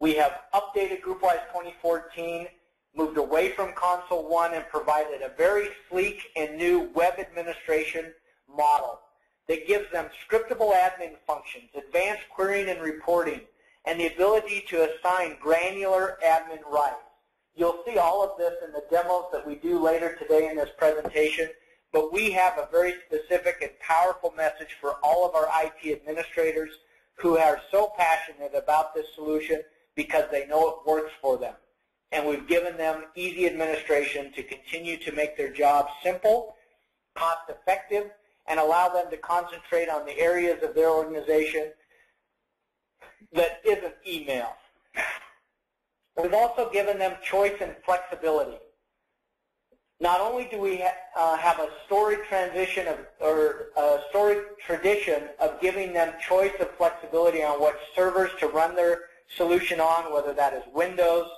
[SPEAKER 4] We have updated GroupWise 2014, moved away from Console 1, and provided a very sleek and new web administration model that gives them scriptable admin functions, advanced querying and reporting, and the ability to assign granular admin rights. You'll see all of this in the demos that we do later today in this presentation, but we have a very specific and powerful message for all of our IT administrators who are so passionate about this solution because they know it works for them. And we've given them easy administration to continue to make their job simple, cost-effective, and allow them to concentrate on the areas of their organization that isn't email. We've also given them choice and flexibility. Not only do we have a storied transition or a storied tradition of giving them choice of flexibility on what servers to run their solution on, whether that is Windows,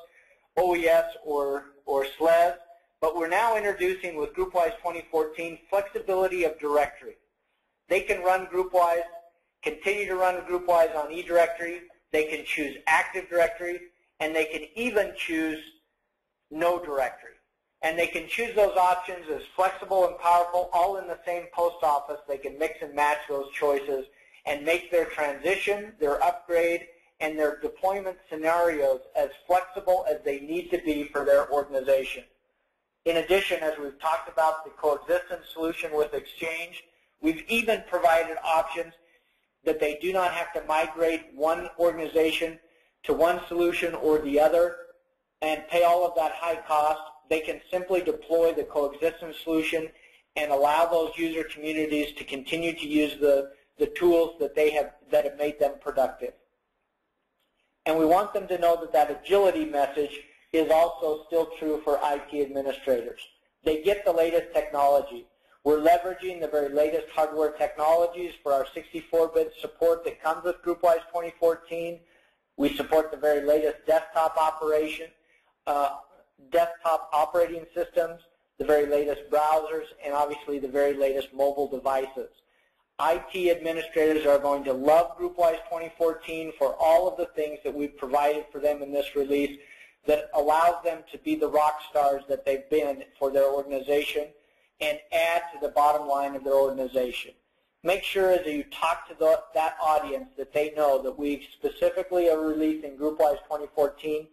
[SPEAKER 4] OES, or SLES, but we're now introducing with GroupWise 2014 flexibility of directory. They can run GroupWise, continue to run GroupWise on eDirectory, they can choose Active Directory, and they can even choose no directory. And they can choose those options as flexible and powerful, all in the same post office. They can mix and match those choices and make their transition, their upgrade, and their deployment scenarios as flexible as they need to be for their organization. In addition, as we've talked about the Coexistence solution with Exchange, we've even provided options that they do not have to migrate one organization to one solution or the other and pay all of that high cost. They can simply deploy the Coexistence solution and allow those user communities to continue to use the tools that have made them productive. And we want them to know that that agility message is also still true for IT administrators. They get the latest technology. We're leveraging the very latest hardware technologies for our 64-bit support that comes with GroupWise 2014. We support the very latest desktop operating systems, the very latest browsers, and obviously the very latest mobile devices. IT administrators are going to love GroupWise 2014 for all of the things that we've provided for them in this release that allows them to be the rock stars that they've been for their organization and add to the bottom line of their organization. Make sure as you talk to that audience that they know that we specifically are releasing GroupWise 2014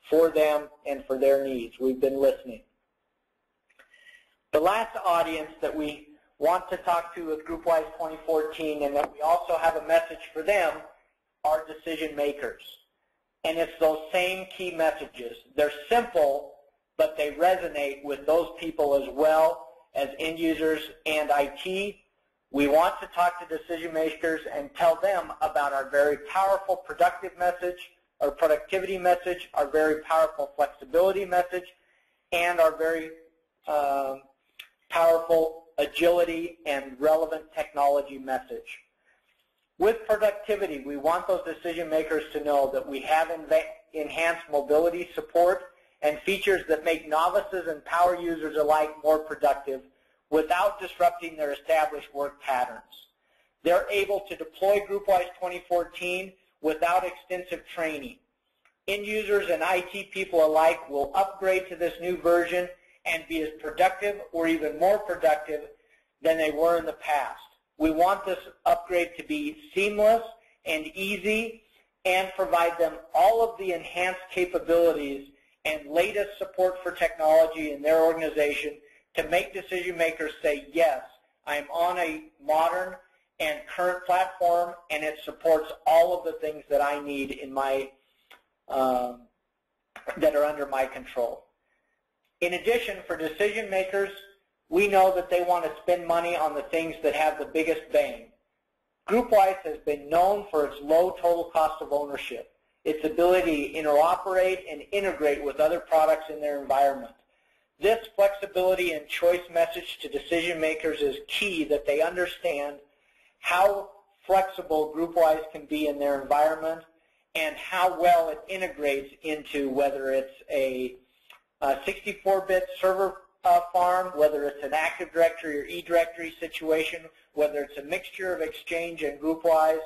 [SPEAKER 4] for them and for their needs. We've been listening. The last audience that we want to talk to with GroupWise 2014 and that we also have a message for them are decision makers. And it's those same key messages. They're simple, but they resonate with those people as well as end users and IT. We want to talk to decision makers and tell them about our very powerful productive message, our productivity message, our very powerful flexibility message, and our very powerful agility and relevant technology message. With productivity, we want those decision makers to know that we have enhanced mobility support and features that make novices and power users alike more productive without disrupting their established work patterns. They're able to deploy GroupWise 2014 without extensive training. End users and IT people alike will upgrade to this new version and be as productive or even more productive than they were in the past. We want this upgrade to be seamless and easy and provide them all of the enhanced capabilities and latest support for technology in their organization to make decision makers say, yes, I'm on a modern and current platform and it supports all of the things that I need in my that are under my control. In addition, for decision makers, we know that they want to spend money on the things that have the biggest bang. GroupWise has been known for its low total cost of ownership, its ability to interoperate and integrate with other products in their environment. This flexibility and choice message to decision makers is key, that they understand how flexible GroupWise can be in their environment and how well it integrates into whether it's a 64-bit server farm, whether it's an Active Directory or eDirectory situation, whether it's a mixture of Exchange and GroupWise.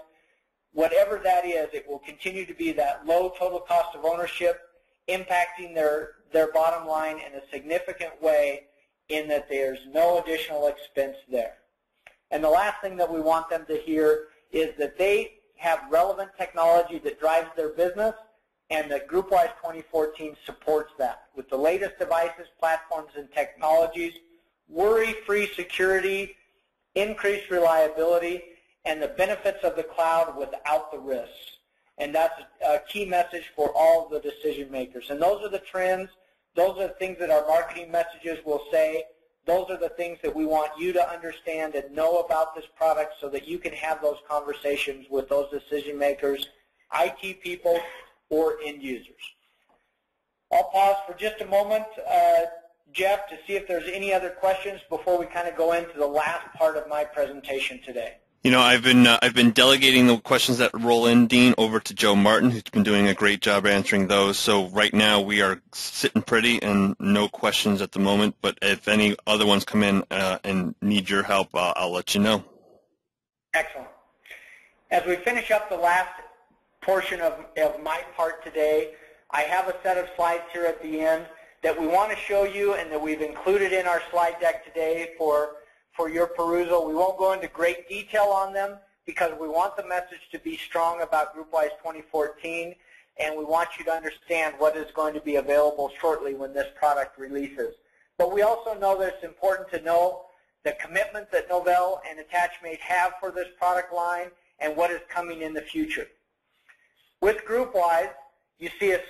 [SPEAKER 4] Whatever that is, it will continue to be that low total cost of ownership, impacting their bottom line in a significant way in that there's no additional expense there. And the last thing that we want them to hear is that they have relevant technology that drives their business and that GroupWise 2014 supports that. With the latest devices, platforms, and technologies, worry-free security, increased reliability, and the benefits of the cloud without the risks. And that's a key message for all of the decision makers. And those are the trends. Those are the things that our marketing messages will say. Those are the things that we want you to understand and know about this product so that you can have those conversations with those decision makers, IT people, or end users. I'll pause for just a moment. Jeff, to see if there's any other questions before we kind of go into the last part of my presentation today.
[SPEAKER 2] You know, I've been delegating the questions that roll in, Dean, over to Joe Martin, who's been doing a great job answering those. So right now we are sitting pretty and no questions at the moment. But if any other ones come in and need your help, I'll let you know.
[SPEAKER 4] Excellent. As we finish up the last portion of my part today, I have a set of slides here at the end that we want to show you and that we've included in our slide deck today for your perusal. We won't go into great detail on them because we want the message to be strong about GroupWise 2014, and we want you to understand what is going to be available shortly when this product releases. But we also know that it's important to know the commitment that Novell and Attachmate have for this product line and what is coming in the future. With GroupWise, you see a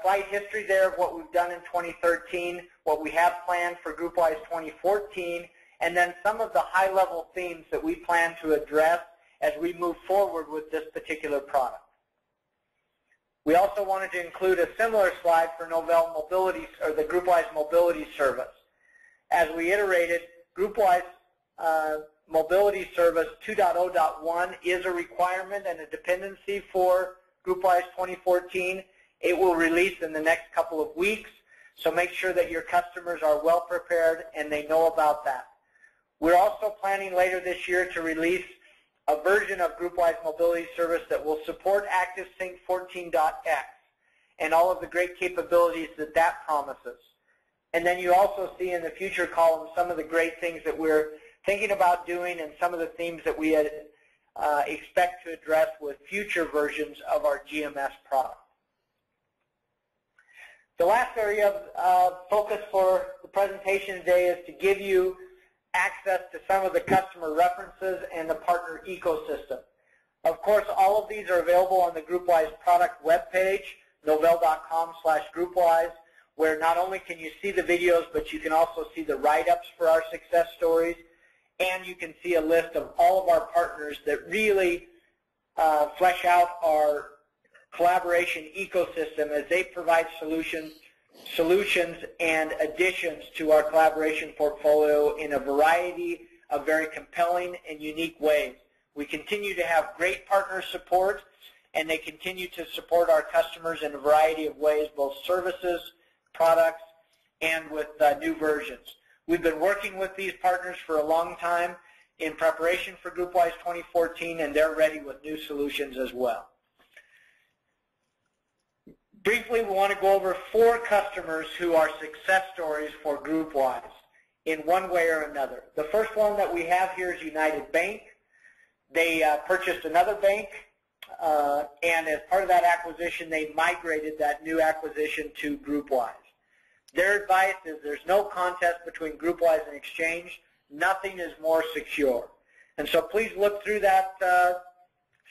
[SPEAKER 4] slight history there of what we've done in 2013, what we have planned for GroupWise 2014, and then some of the high-level themes that we plan to address as we move forward with this particular product. We also wanted to include a similar slide for Novell Mobility, or the GroupWise Mobility Service. As we iterated, GroupWise Mobility Service 2.0.1 is a requirement and a dependency for GroupWise 2014. It will release in the next couple of weeks, so make sure that your customers are well prepared and they know about that. We're also planning later this year to release a version of GroupWise Mobility Service that will support ActiveSync 14.x and all of the great capabilities that that promises. And then you also see in the future column some of the great things that we're thinking about doing and some of the themes that we expect to address with future versions of our GMS product. The last area of focus for the presentation today is to give you access to some of the customer references and the partner ecosystem. Of course, all of these are available on the GroupWise product webpage, novell.com/GroupWise, where not only can you see the videos, but you can also see the write-ups for our success stories, and you can see a list of all of our partners that really flesh out our collaboration ecosystem as they provide solutions and additions to our collaboration portfolio in a variety of very compelling and unique ways. We continue to have great partner support, and they continue to support our customers in a variety of ways, both services, products, and with new versions. We've been working with these partners for a long time in preparation for GroupWise 2014, and they're ready with new solutions as well. Briefly, we want to go over 4 customers who are success stories for GroupWise in one way or another. The first one that we have here is United Bank. They purchased another bank, and as part of that acquisition, they migrated that new acquisition to GroupWise. Their advice is there's no contest between GroupWise and Exchange. Nothing is more secure. And so please look through that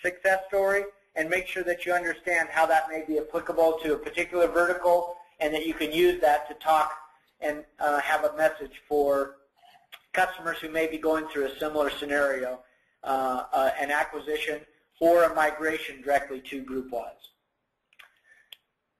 [SPEAKER 4] success story and make sure that you understand how that may be applicable to a particular vertical and that you can use that to talk and have a message for customers who may be going through a similar scenario, an acquisition or a migration directly to GroupWise.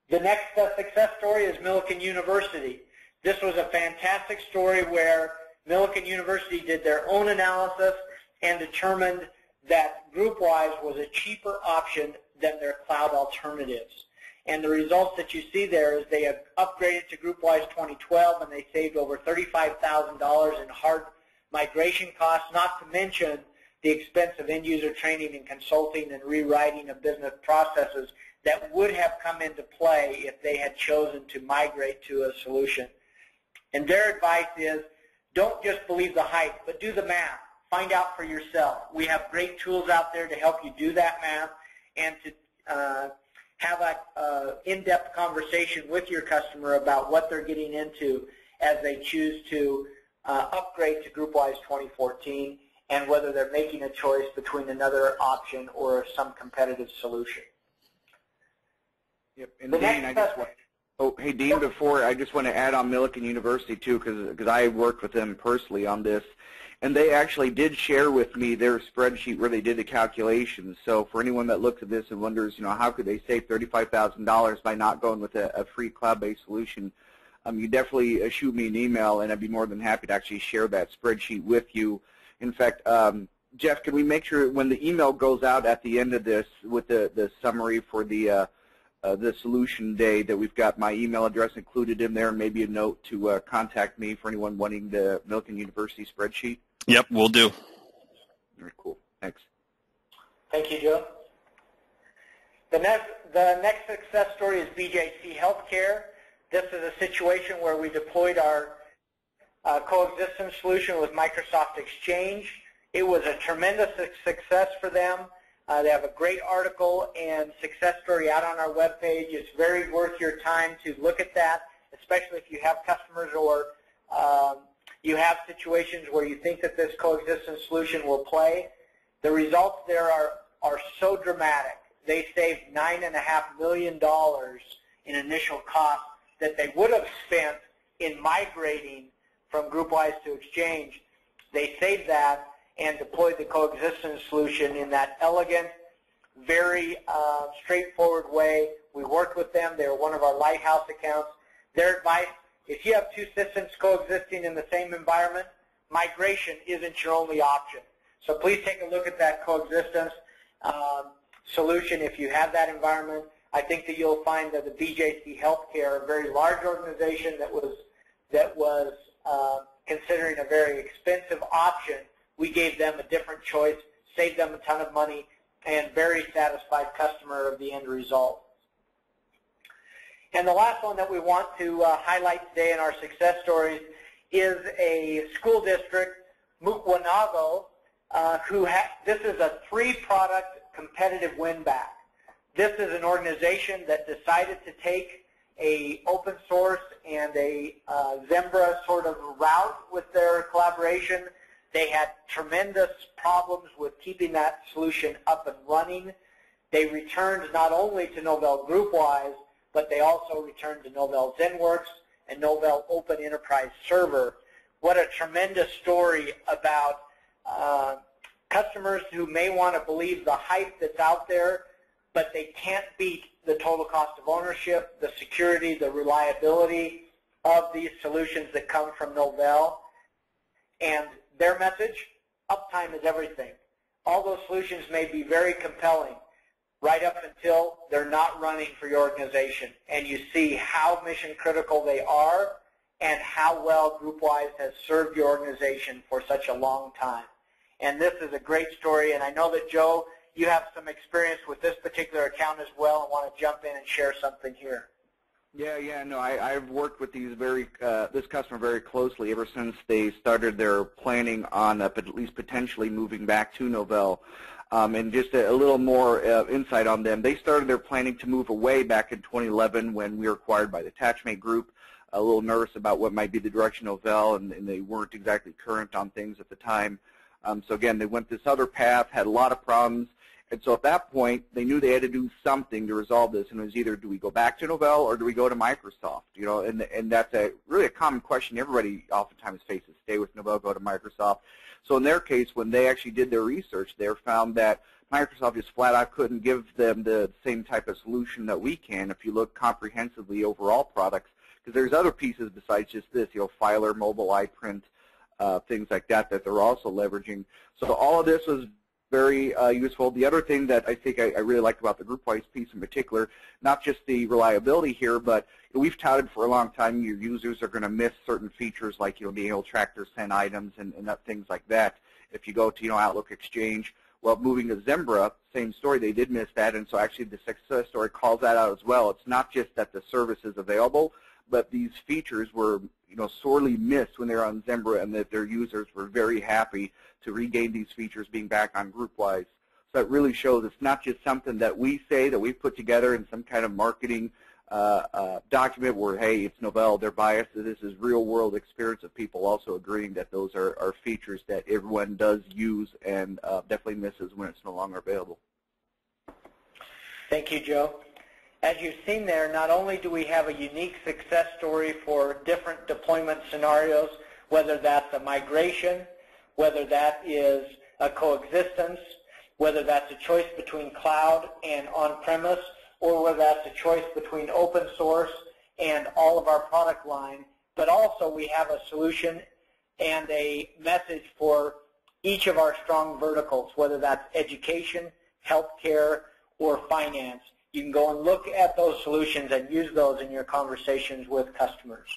[SPEAKER 4] The next success story is Millikin University. This was a fantastic story where Millikin University did their own analysis and determined that GroupWise was a cheaper option than their cloud alternatives. And the results that you see there is they have upgraded to GroupWise 2012 and they saved over $35,000 in hard migration costs, not to mention the expense of end-user training and consulting and rewriting of business processes that would have come into play if they had chosen to migrate to a solution. And their advice is, don't just believe the hype, but do the math. Find out for yourself. We have great tools out there to help you do that math and to have an in-depth conversation with your customer about what they're getting into as they choose to upgrade to GroupWise 2014 and whether they're making a choice between another option or some competitive solution.
[SPEAKER 3] Yep. And Dean, Dean, before I just want to add on Millikin University too, because I worked with them personally on this, and they actually did share with me their spreadsheet where they did the calculations. So for anyone that looks at this and wonders, how could they save $35,000 by not going with a free cloud-based solution, you definitely shoot me an email, and I'd be more than happy to actually share that spreadsheet with you. In fact, Jeff, can we make sure when the email goes out at the end of this with the summary for the solution day that we've got my email address included in there, and maybe a note to contact me for anyone wanting the Millikin University spreadsheet?
[SPEAKER 2] Yep, we'll do.
[SPEAKER 3] Very cool. Thanks.
[SPEAKER 4] Thank you, Joe. The next success story is BJC Health Care. This is a situation where we deployed our Coexistence solution with Microsoft Exchange. It was a tremendous success for them. They have a great article and success story out on our webpage. It's very worth your time to look at that, especially if you have customers or you have situations where you think that this Coexistence solution will play. The results there are so dramatic. They saved $9.5 million in initial costs that they would have spent in migrating from GroupWise to Exchange. They saved that and deployed the Coexistence solution in that elegant, very straightforward way. We worked with them. They were one of our lighthouse accounts. Their advice, if you have two systems coexisting in the same environment, migration isn't your only option. So please take a look at that Coexistence solution if you have that environment. I think that you'll find that the BJC Health Care, a very large organization that was considering a very expensive option, we gave them a different choice, saved them a ton of money, and very satisfied customer of the end result. And the last one that we want to highlight today in our success stories is a school district, Mukwenage, this is a 3-product competitive win-back. This is an organization that decided to take a open source and a Zembra sort of route with their collaboration. They had tremendous problems with keeping that solution up and running. They returned not only to Novell GroupWise, but they also returned to Novell ZenWorks and Novell Open Enterprise Server. What a tremendous story about customers who may want to believe the hype that's out there, but they can't beat the total cost of ownership, the security, the reliability of these solutions that come from Novell. And their message, uptime is everything. All those solutions may be very compelling right up until they're not running for your organization. And you see how mission critical they are and how well GroupWise has served your organization for such a long time. And this is a great story, and I know that, Joe, you have some experience with this particular account as well and want to jump in and share something here.
[SPEAKER 3] Yeah, no, I've worked with this customer very closely ever since they started their planning on at least potentially moving back to Novell. And just a little more insight on them. They started their planning to move away back in 2011 when we were acquired by the Attachmate Group. A little nervous about what might be the direction of Novell, and they weren't exactly current on things at the time. So again, they went this other path, had a lot of problems, and so at that point, they knew they had to do something to resolve this, and it was either do we go back to Novell or do we go to Microsoft? You know, and that's really a common question everybody oftentimes faces: stay with Novell, go to Microsoft. So in their case, when they actually did their research, they found that Microsoft just flat out couldn't give them the same type of solution that we can if you look comprehensively over all products, because there's other pieces besides just this, you know, Filer, mobile, iPrint, things like that they're also leveraging. So all of this was very useful. The other thing that I think I really liked about the GroupWise piece in particular, not just the reliability here, but we've touted for a long time your users are going to miss certain features like, you know, being able to track their sent items and things like that. If you go to, you know, Outlook Exchange, well, moving to Zembra, same story, they did miss that, and so actually the success story calls that out as well. It's not just that the service is available, but these features were, you know, sorely missed when they were on Zembra, and that their users were very happy to regain these features being back on GroupWise. So it really shows it's not just something that we say that we put together in some kind of marketing document where, hey, it's Novell, they're biased. This is real-world experience of people also agreeing that those are features that everyone does use and definitely misses when it's no longer available.
[SPEAKER 4] Thank you, Joe. As you've seen there, not only do we have a unique success story for different deployment scenarios, whether that's a migration, whether that is a coexistence, whether that's a choice between cloud and on-premise, or whether that's a choice between open source and all of our product line, but also we have a solution and a message for each of our strong verticals, whether that's education, healthcare, or finance. You can go and look at those solutions and use those in your conversations with customers.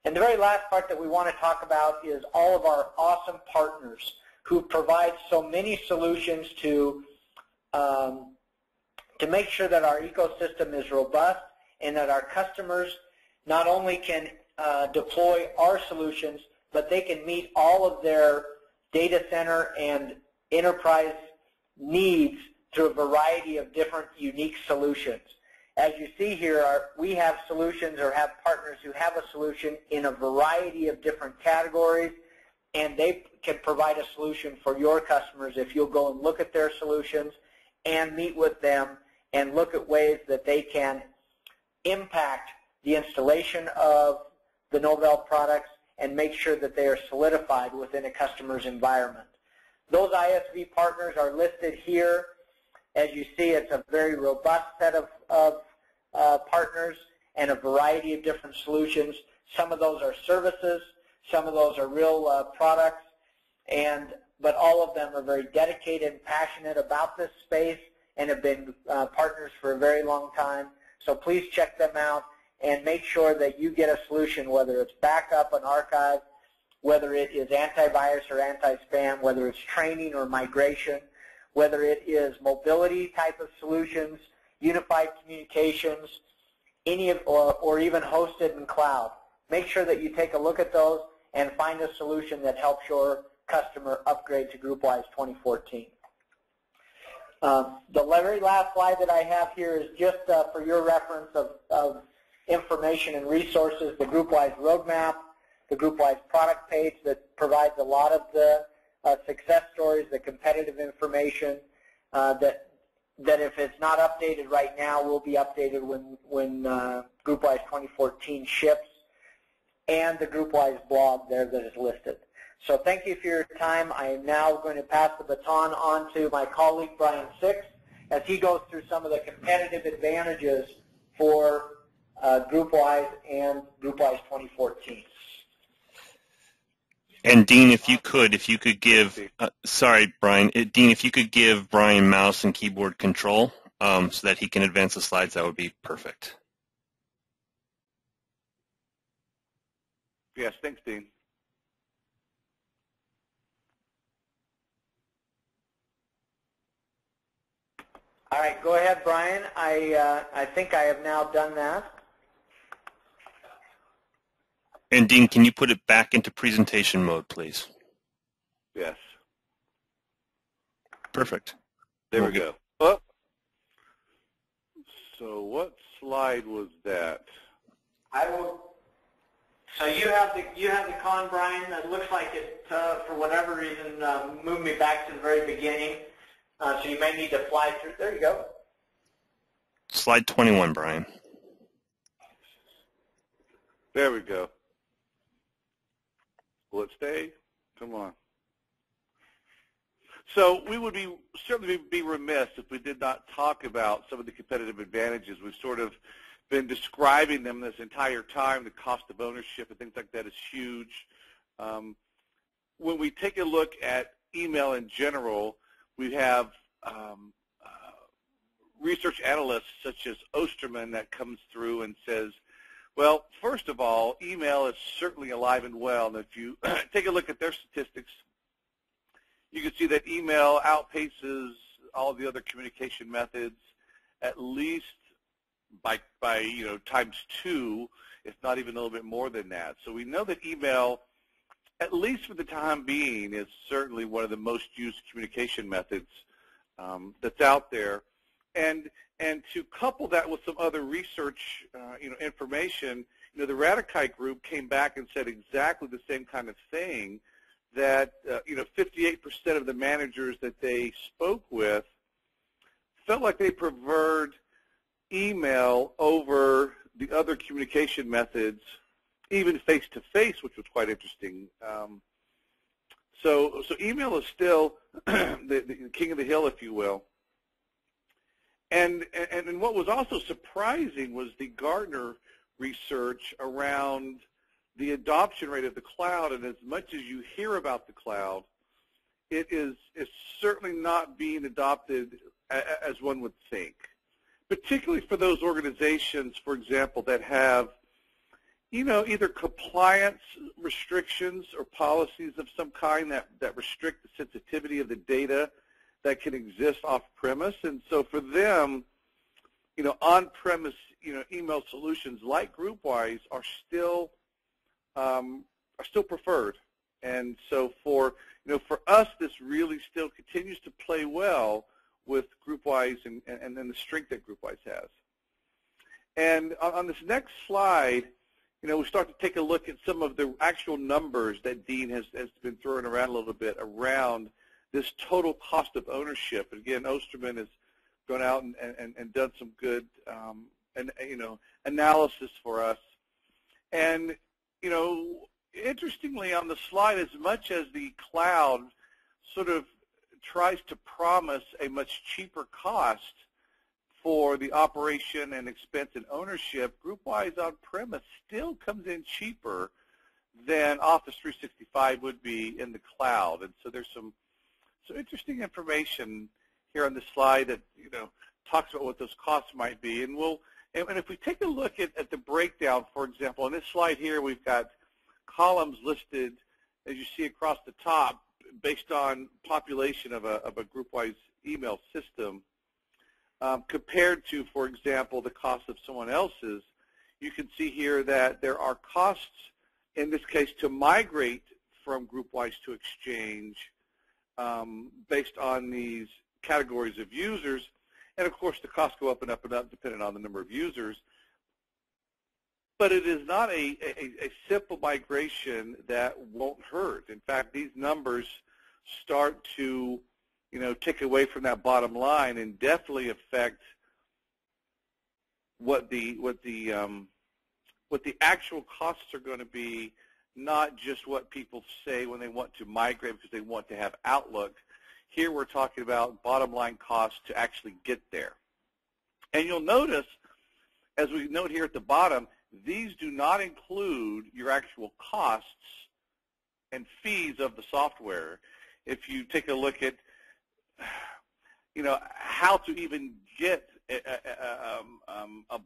[SPEAKER 4] And the very last part that we want to talk about is all of our awesome partners who provide so many solutions to make sure that our ecosystem is robust and that our customers not only can deploy our solutions, but they can meet all of their data center and enterprise needs through a variety of different unique solutions. As you see here, we have solutions or have partners who have a solution in a variety of different categories, and they can provide a solution for your customers if you'll go and look at their solutions and meet with them and look at ways that they can impact the installation of the Novell products and make sure that they are solidified within a customer's environment. Those ISV partners are listed here. As you see, it's a very robust set of partners and a variety of different solutions. Some of those are services, some of those are real products, but all of them are very dedicated and passionate about this space and have been partners for a very long time. So please check them out and make sure that you get a solution, whether it's backup and archive, whether it is antivirus or anti-spam, whether it's training or migration, whether it is mobility type of solutions, unified communications, or even hosted in cloud. Make sure that you take a look at those and find a solution that helps your customer upgrade to GroupWise 2014. The very last slide that I have here is just for your reference of information and resources, the GroupWise roadmap, the GroupWise product page that provides a lot of the success stories, the competitive information that if it's not updated right now will be updated when GroupWise 2014 ships, and the GroupWise blog there that is listed. So thank you for your time. I am now going to pass the baton on to my colleague Brian Six as he goes through some of the competitive advantages for GroupWise and GroupWise 2014.
[SPEAKER 2] And Dean, if you could give, sorry, Brian, Dean, if you could give Brian mouse and keyboard control so that he can advance the slides, that would be perfect.
[SPEAKER 5] Yes, thanks, Dean.
[SPEAKER 4] All right, go ahead, Brian. I think I have now done that.
[SPEAKER 2] And Dean, can you put it back into presentation mode, please?
[SPEAKER 5] Yes.
[SPEAKER 2] Perfect.
[SPEAKER 5] There we go. Oh. So what slide was that?
[SPEAKER 4] I will. So you have the con, Brian. It looks like it, for whatever reason, moved me back to the very beginning. So you may need to fly through. There you go.
[SPEAKER 2] Slide 21, Brian.
[SPEAKER 5] There we go. Will it stay? Come on. So we would certainly be remiss if we did not talk about some of the competitive advantages. We've sort of been describing them this entire time. The cost of ownership and things like that is huge. When we take a look at email in general, we have research analysts such as Osterman that comes through and says, well, first of all, email is certainly alive and well. And if you take a look at their statistics, you can see that email outpaces all the other communication methods at least by times 2, if not even a little bit more than that. So we know that email, at least for the time being, is certainly one of the most used communication methods that's out there. And to couple that with some other research, information, the Ratikai group came back and said exactly the same kind of thing, that 58% of the managers that they spoke with felt like they preferred email over the other communication methods, even face-to-face, which was quite interesting. So email is still the king of the hill, if you will. And what was also surprising was the Gartner research around the adoption rate of the cloud, and as much as you hear about the cloud, it's certainly not being adopted as one would think, particularly for those organizations, for example, that have, either compliance restrictions or policies of some kind that restrict the sensitivity of the data that can exist off-premise. And so for them, on-premise, email solutions like GroupWise are still preferred. And so for us, this really still continues to play well with GroupWise and the strength that GroupWise has. And on this next slide, we start to take a look at some of the actual numbers that Dean has been throwing around a little bit around this total cost of ownership. And again, Osterman has gone out and done some good analysis for us. And interestingly, on the slide, as much as the cloud sort of tries to promise a much cheaper cost for the operation and expense and ownership, GroupWise on-premise still comes in cheaper than Office 365 would be in the cloud. And so there's some interesting information here on this slide that talks about what those costs might be. And if we take a look at the breakdown, for example, on this slide here, we've got columns listed, as you see across the top, based on population of a GroupWise email system, compared to, for example, the cost of someone else's. You can see here that there are costs, in this case, to migrate from GroupWise to Exchange based on these categories of users. And, of course, the costs go up and up and up depending on the number of users. But it is not a simple migration that won't hurt. In fact, these numbers start to take away from that bottom line and definitely affect what the actual costs are going to be, not just what people say when they want to migrate because they want to have Outlook. Here we're talking about bottom line costs to actually get there. And you'll notice, as we note here at the bottom, these do not include your actual costs and fees of the software. If you take a look at how to even get a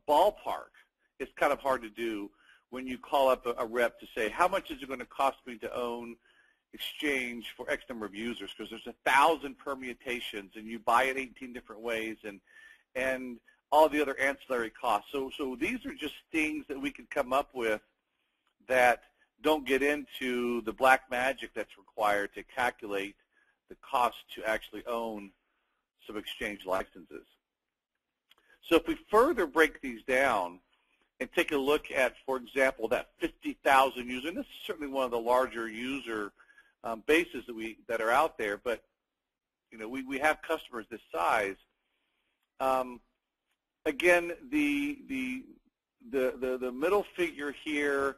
[SPEAKER 5] ballpark, it's kind of hard to do when you call up a rep to say, how much is it going to cost me to own Exchange for X number of users? Because there's 1,000 permutations, and you buy it 18 different ways, and all the other ancillary costs. So these are just things that we can come up with that don't get into the black magic that's required to calculate the cost to actually own some Exchange licenses. So if we further break these down and take a look at, for example, that 50,000 user, and this is certainly one of the larger user bases that are out there, but we have customers this size. Again, the middle figure here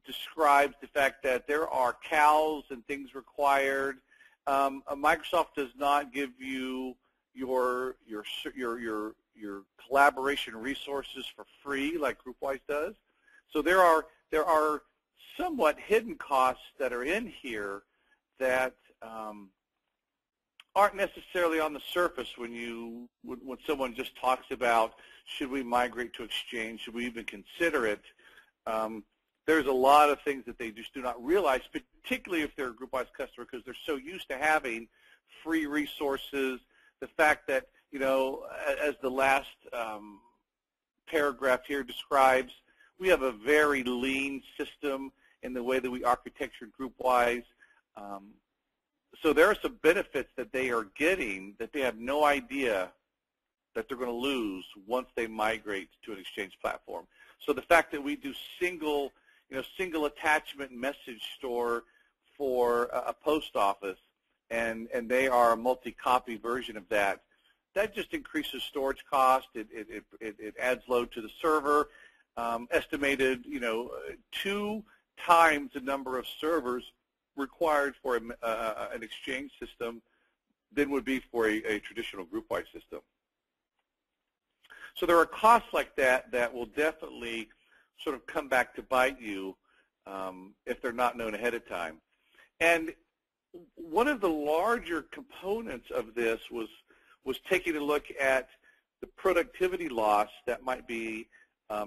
[SPEAKER 5] describes the fact that there are CALs and things required. Microsoft does not give you your collaboration resources for free like GroupWise does. So there are somewhat hidden costs that are in here that aren't necessarily on the surface when someone just talks about, should we migrate to Exchange, should we even consider it. There's a lot of things that they just do not realize, particularly if they're a GroupWise customer, because they're so used to having free resources. The fact that, as the last paragraph here describes, we have a very lean system in the way that we architectured GroupWise. So there are some benefits that they are getting that they have no idea that they're going to lose once they migrate to an Exchange platform. So the fact that we do single attachment message store for a post office, and they are a multi-copy version of that, that just increases storage cost. It adds load to the server. Estimated, 2 times the number of servers required for an Exchange system than would be for a traditional GroupWise system. So there are costs like that that will definitely sort of come back to bite you if they're not known ahead of time. And one of the larger components of this was taking a look at the productivity loss that might be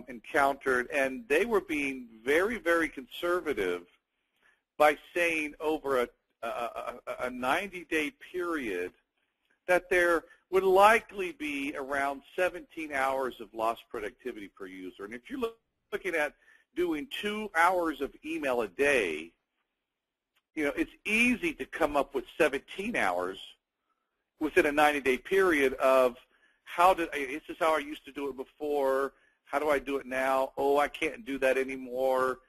[SPEAKER 5] encountered, and they were being very, very conservative by saying over a 90-day period that there would likely be around 17 hours of lost productivity per user. And if you're looking at doing 2 hours of email a day, you know, it's easy to come up with 17 hours within a 90-day period of this is how I used to do it before, how do I do it now? Oh, I can't do that anymore,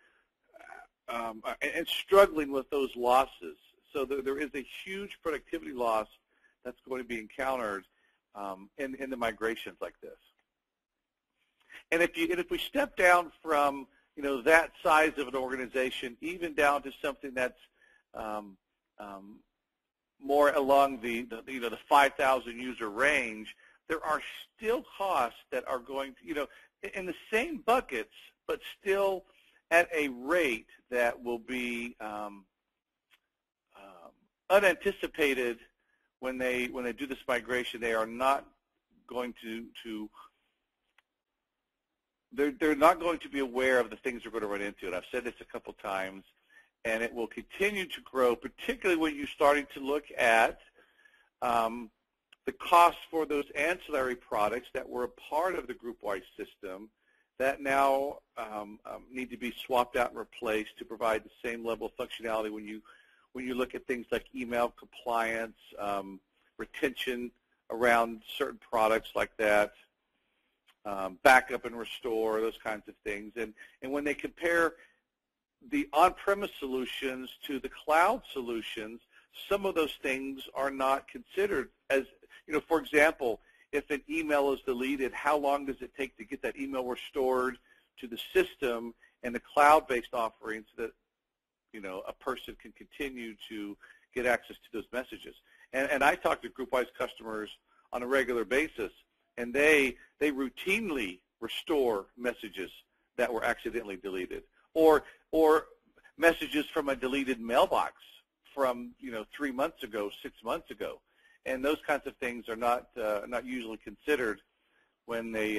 [SPEAKER 5] and struggling with those losses. So there is a huge productivity loss that's going to be encountered in the migrations like this. And if we step down from, you know, that size of an organization, even down to something that's more along the 5,000 user range, there are still costs that are going to, you know, in the same buckets, but still at a rate that will be unanticipated when they do this migration. They are not going to they're not going to be aware of the things they're going to run into. And I've said this a couple times, and it will continue to grow, particularly when you're starting to look at the cost for those ancillary products that were a part of the GroupWise system that now need to be swapped out and replaced to provide the same level of functionality when you look at things like email compliance, retention around certain products like that, backup and restore, those kinds of things. And when they compare the on-premise solutions to the cloud solutions, some of those things are not considered as, you know, for example, if an email is deleted, how long does it take to get that email restored to the system and the cloud-based offerings so that, you know, a person can continue to get access to those messages. And I talk to GroupWise customers on a regular basis, and they routinely restore messages that were accidentally deleted, or messages from a deleted mailbox from, you know, 3 months ago, 6 months ago. And those kinds of things are not usually considered when they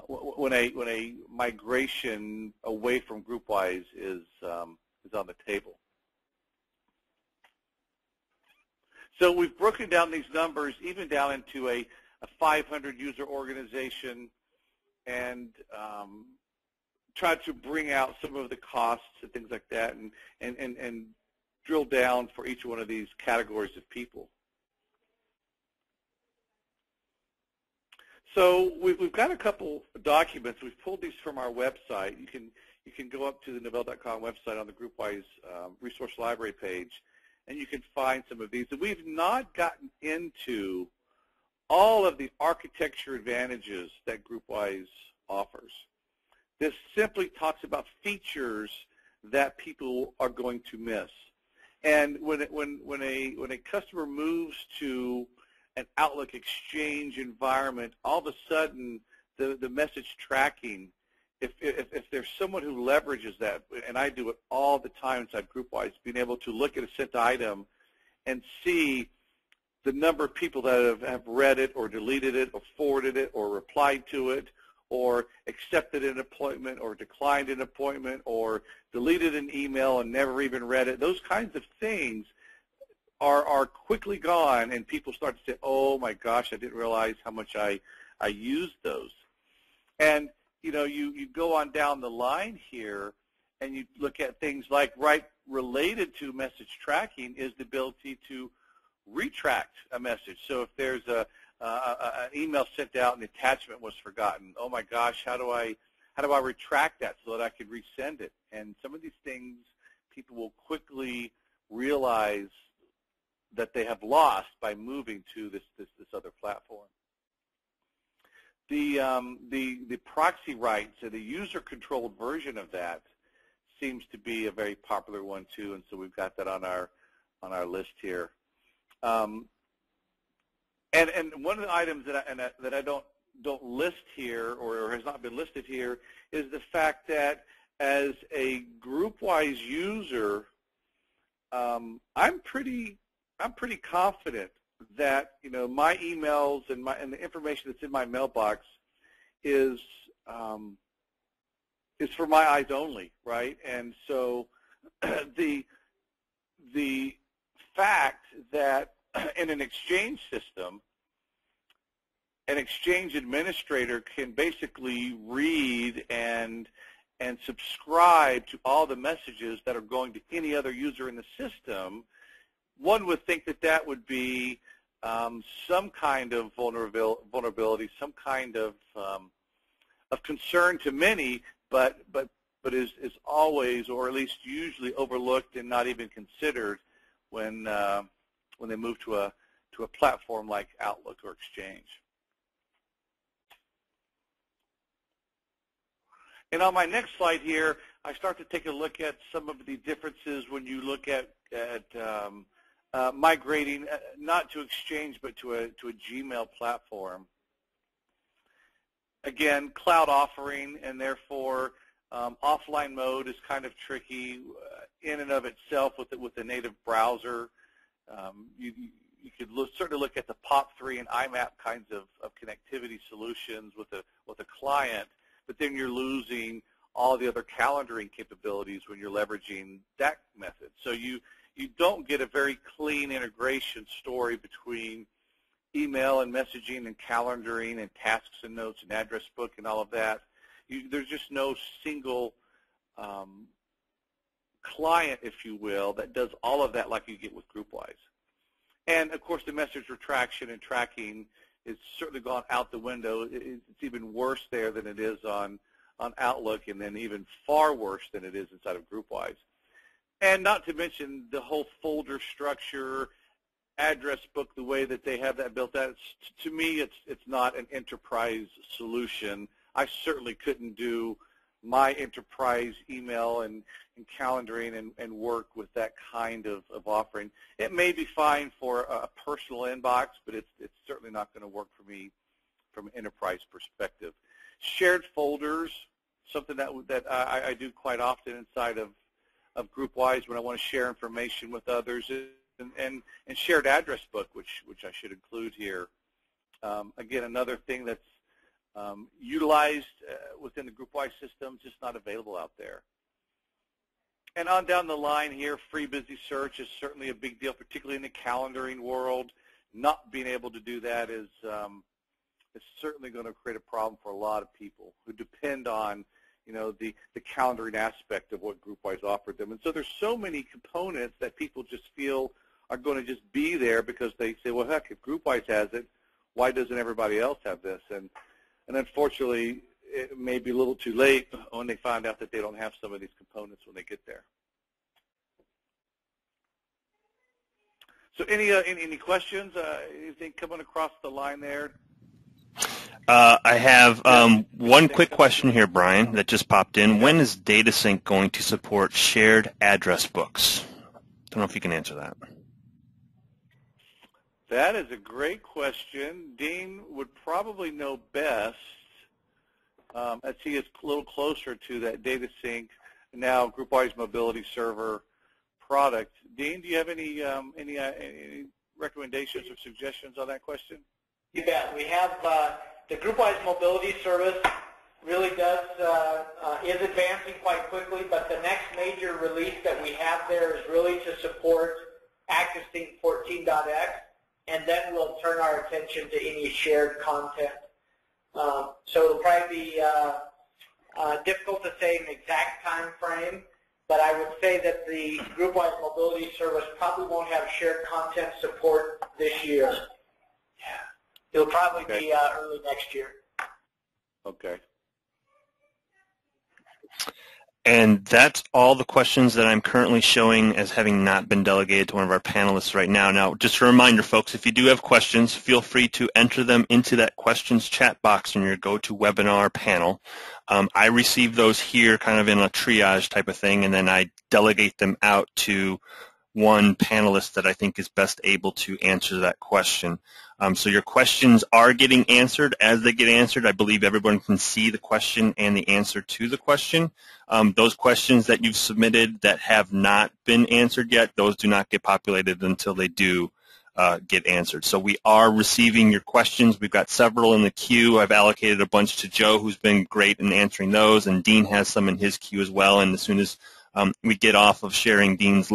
[SPEAKER 5] when a migration away from GroupWise is on the table. So we've broken down these numbers even down into a 500 user organization, and tried to bring out some of the costs and things like that, and drill down for each one of these categories of people. So we've got a couple documents. We've pulled these from our website. You can go up to the Novell.com website on the GroupWise resource library page, and you can find some of these. And we've not gotten into all of the architecture advantages that GroupWise offers. This simply talks about features that people are going to miss. And when a customer moves to an Outlook Exchange environment, all of a sudden the message tracking, if there's someone who leverages that, and I do it all the time inside GroupWise, being able to look at a sent item and see the number of people that have read it or deleted it or forwarded it or replied to it or accepted an appointment or declined an appointment or deleted an email and never even read it, those kinds of things are quickly gone, and people start to say, oh my gosh, I didn't realize how much I used those. And you know, you go on down the line here and you look at things like, right, related to message tracking is the ability to retract a message. So if there's an email sent out and the attachment was forgotten, oh my gosh, how do I retract that so that I can resend it? And some of these things people will quickly realize that they have lost by moving to this other platform. The proxy rights, so the user-controlled version of that, seems to be a very popular one too, and so we've got that on our list here. And one of the items that I don't list here, or has not been listed here, is the fact that as a GroupWise user, I'm pretty confident that my emails and the information that's in my mailbox is for my eyes only, right? And so the fact that in an exchange system, an exchange administrator can basically read and subscribe to all the messages that are going to any other user in the system, one would think that that would be some kind of vulnerability, some kind of concern to many, but is always, or at least usually, overlooked and not even considered when they move to a platform like Outlook or Exchange. And on my next slide here, I start to take a look at some of the differences when you look at migrating not to Exchange but to a Gmail platform. Again, cloud offering, and therefore offline mode is kind of tricky in and of itself with the native browser. You could certainly look at the POP3 and IMAP kinds of connectivity solutions with a client, but then you're losing all the other calendaring capabilities when you're leveraging that method. So you don't get a very clean integration story between email and messaging and calendaring and tasks and notes and address book and all of that. There's just no single client, if you will, that does all of that like you get with GroupWise. And, of course, the message retraction and tracking is certainly gone out the window. It's even worse there than it is on Outlook, and then even far worse than it is inside of GroupWise. And not to mention the whole folder structure, address book, the way that they have that built out. To me, it's not an enterprise solution. I certainly couldn't do my enterprise email and calendaring and work with that kind of offering. It may be fine for a personal inbox, but it's certainly not going to work for me from an enterprise perspective. Shared folders, something that I do quite often inside of GroupWise when I want to share information with others, and shared address book, which I should include here. Again, another thing that's utilized within the GroupWise system, just not available out there. And on down the line here, free busy search is certainly a big deal, particularly in the calendaring world. Not being able to do that is certainly going to create a problem for a lot of people who depend on the calendaring aspect of what GroupWise offered them. And so there's so many components that people just feel are going to just be there because they say, well, heck, if GroupWise has it, why doesn't everybody else have this? And unfortunately, it may be a little too late when they find out that they don't have some of these components when they get there. So any questions? Anything coming across the line there?
[SPEAKER 2] I have one quick question here, Brian, that just popped in. When is DataSync going to support shared address books? Don't know if you can answer that.
[SPEAKER 5] That is a great question. Dean would probably know best, as he is a little closer to that DataSync, now GroupWise Mobility Server product. Dean, do you have any recommendations or suggestions on that question?
[SPEAKER 4] You bet. We have the GroupWise Mobility Service really is advancing quite quickly, but the next major release that we have there is really to support ActiveSync 14.x, and then we'll turn our attention to any shared content. So it'll probably be difficult to say an exact time frame, but I would say that the GroupWise Mobility Service probably won't have shared content support this year. Yeah. It'll probably be early next year.
[SPEAKER 5] Okay.
[SPEAKER 2] And that's all the questions that I'm currently showing as having not been delegated to one of our panelists right now. Now, just a reminder, folks, if you do have questions, feel free to enter them into that questions chat box in your GoToWebinar panel. I receive those here kind of in a triage type of thing, and then I delegate them out to one panelist that I think is best able to answer that question. So your questions are getting answered. As they get answered, I believe everyone can see the question and the answer to the question. Those questions that you've submitted that have not been answered yet, those do not get populated until they do get answered. So we are receiving your questions. We've got several in the queue. I've allocated a bunch to Joe, who's been great in answering those, and Dean has some in his queue as well. And as soon as we get off of sharing Dean's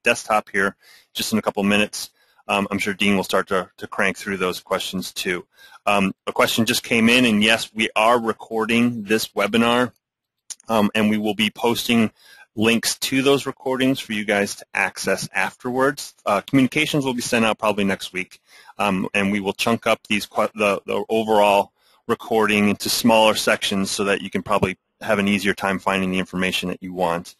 [SPEAKER 2] desktop here, just in a couple minutes, I'm sure Dean will start to crank through those questions too. A question just came in, and yes, we are recording this webinar, and we will be posting links to those recordings for you guys to access afterwards. Communications will be sent out probably next week, and we will chunk up the overall recording into smaller sections so that you can probably have an easier time finding the information that you want.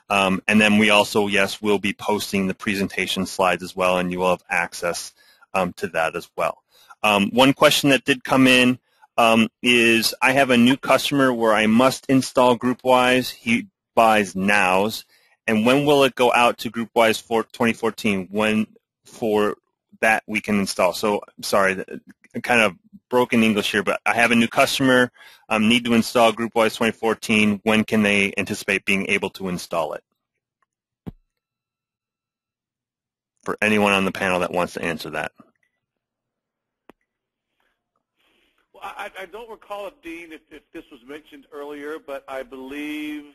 [SPEAKER 2] And then we also, yes, will be posting the presentation slides as well, and you will have access to that as well. One question that did come in is, I have a new customer where I must install GroupWise. He buys nows, and when will it go out to GroupWise for 2014? When for that we can install? So, sorry, kind of broken English here, but I have a new customer, need to install GroupWise 2014. When can they anticipate being able to install it? For anyone on the panel that wants to answer that.
[SPEAKER 5] Well, I don't recall if, Dean, if this was mentioned earlier, but I believe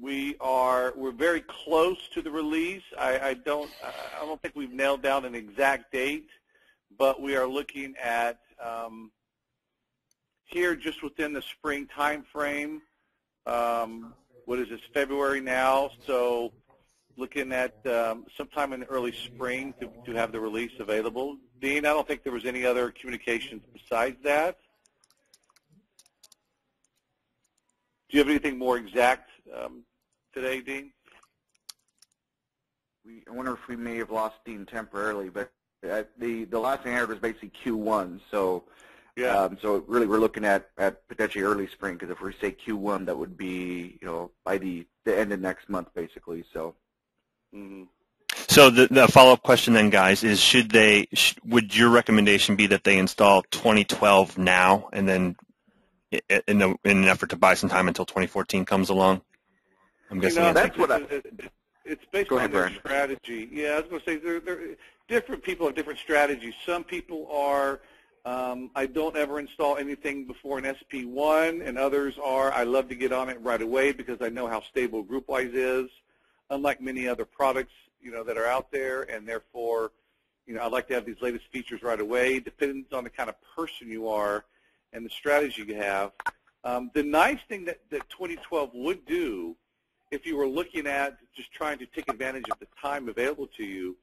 [SPEAKER 5] we're very close to the release. I don't think we've nailed down an exact date, but we are looking at here just within the spring time frame. What is this, February now? So looking at sometime in the early spring to have the release available. Dean, I don't think there was any other communications besides that. Do you have anything more exact today, Dean?
[SPEAKER 3] I wonder if we may have lost Dean temporarily, but the last thing I heard was basically Q1. So
[SPEAKER 5] yeah.
[SPEAKER 3] So really we're looking at potentially early spring, because if we say Q1, that would be by the end of next month basically. So.
[SPEAKER 5] Mm-hmm.
[SPEAKER 2] So the follow-up question then, guys, is would your recommendation be that they install 2012 now, and then in an effort to buy some time until 2014 comes along? I'm guessing
[SPEAKER 3] that's what
[SPEAKER 5] it's based on their strategy. Yeah, I was going to say they're different people have different strategies. Some people are, I don't ever install anything before an SP1, and others are, I love to get on it right away because I know how stable GroupWise is, unlike many other products that are out there, and therefore, I'd like to have these latest features right away. Depends on the kind of person you are and the strategy you have. The nice thing that 2012 would do, if you were looking at just trying to take advantage of the time available to you,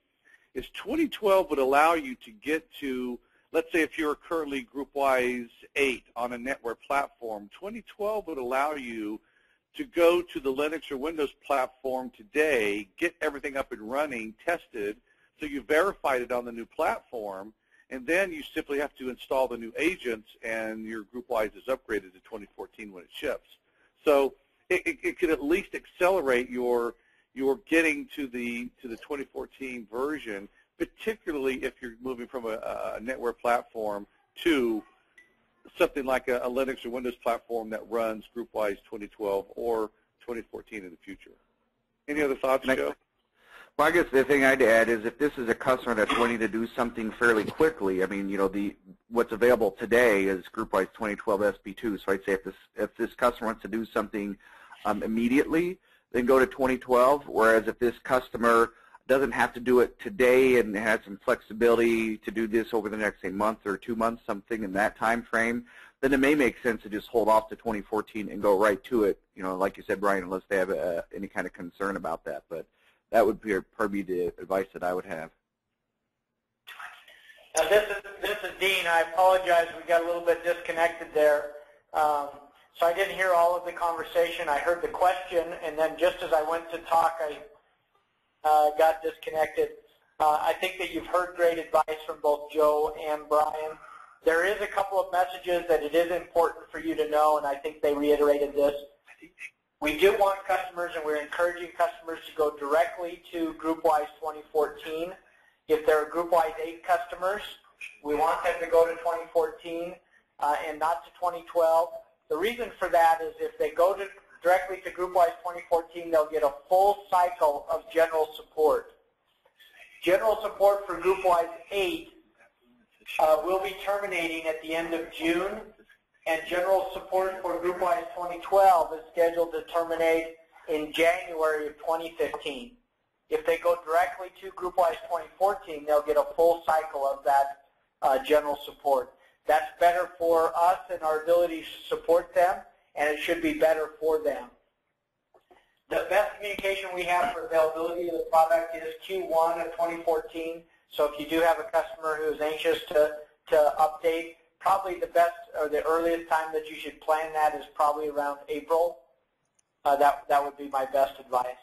[SPEAKER 5] is 2012 would allow you to get to, let's say if you're currently GroupWise 8 on a network platform, 2012 would allow you to go to the Linux or Windows platform today, get everything up and running, tested, so you verified it on the new platform, and then you simply have to install the new agents, and your GroupWise is upgraded to 2014 when it ships. So it could at least accelerate your getting to the 2014 version, particularly if you're moving from a network platform to something like a Linux or Windows platform that runs GroupWise 2012 or 2014 in the future. Any other thoughts, Joe?
[SPEAKER 3] Well, I guess the thing I'd add is if this is a customer that's wanting to do something fairly quickly, I mean, what's available today is GroupWise 2012 SP2. So I'd say if this customer wants to do something immediately, then go to 2012. Whereas if this customer doesn't have to do it today and has some flexibility to do this over the next, say, month or 2 months, something in that time frame, then it may make sense to just hold off to 2014 and go right to it, like you said, Brian, unless they have any kind of concern about that. But that would be probably the advice that I would have.
[SPEAKER 4] This is Dean. I apologize. We got a little bit disconnected there. So I didn't hear all of the conversation. I heard the question, and then just as I went to talk, I got disconnected. I think that you've heard great advice from both Joe and Brian. There is a couple of messages that it is important for you to know, and I think they reiterated this. We do want customers, and we're encouraging customers to go directly to GroupWise 2014. If there are GroupWise 8 customers, we want them to go to 2014 and not to 2012. The reason for that is if they go directly to GroupWise 2014, they'll get a full cycle of general support. General support for GroupWise 8 will be terminating at the end of June, and general support for GroupWise 2012 is scheduled to terminate in January of 2015. If they go directly to GroupWise 2014, they'll get a full cycle of that general support. That's better for us and our ability to support them, and it should be better for them. The best communication we have for availability of the product is Q1 of 2014. So if you do have a customer who is anxious to update, probably the best or the earliest time that you should plan that is probably around April. That would be my best advice.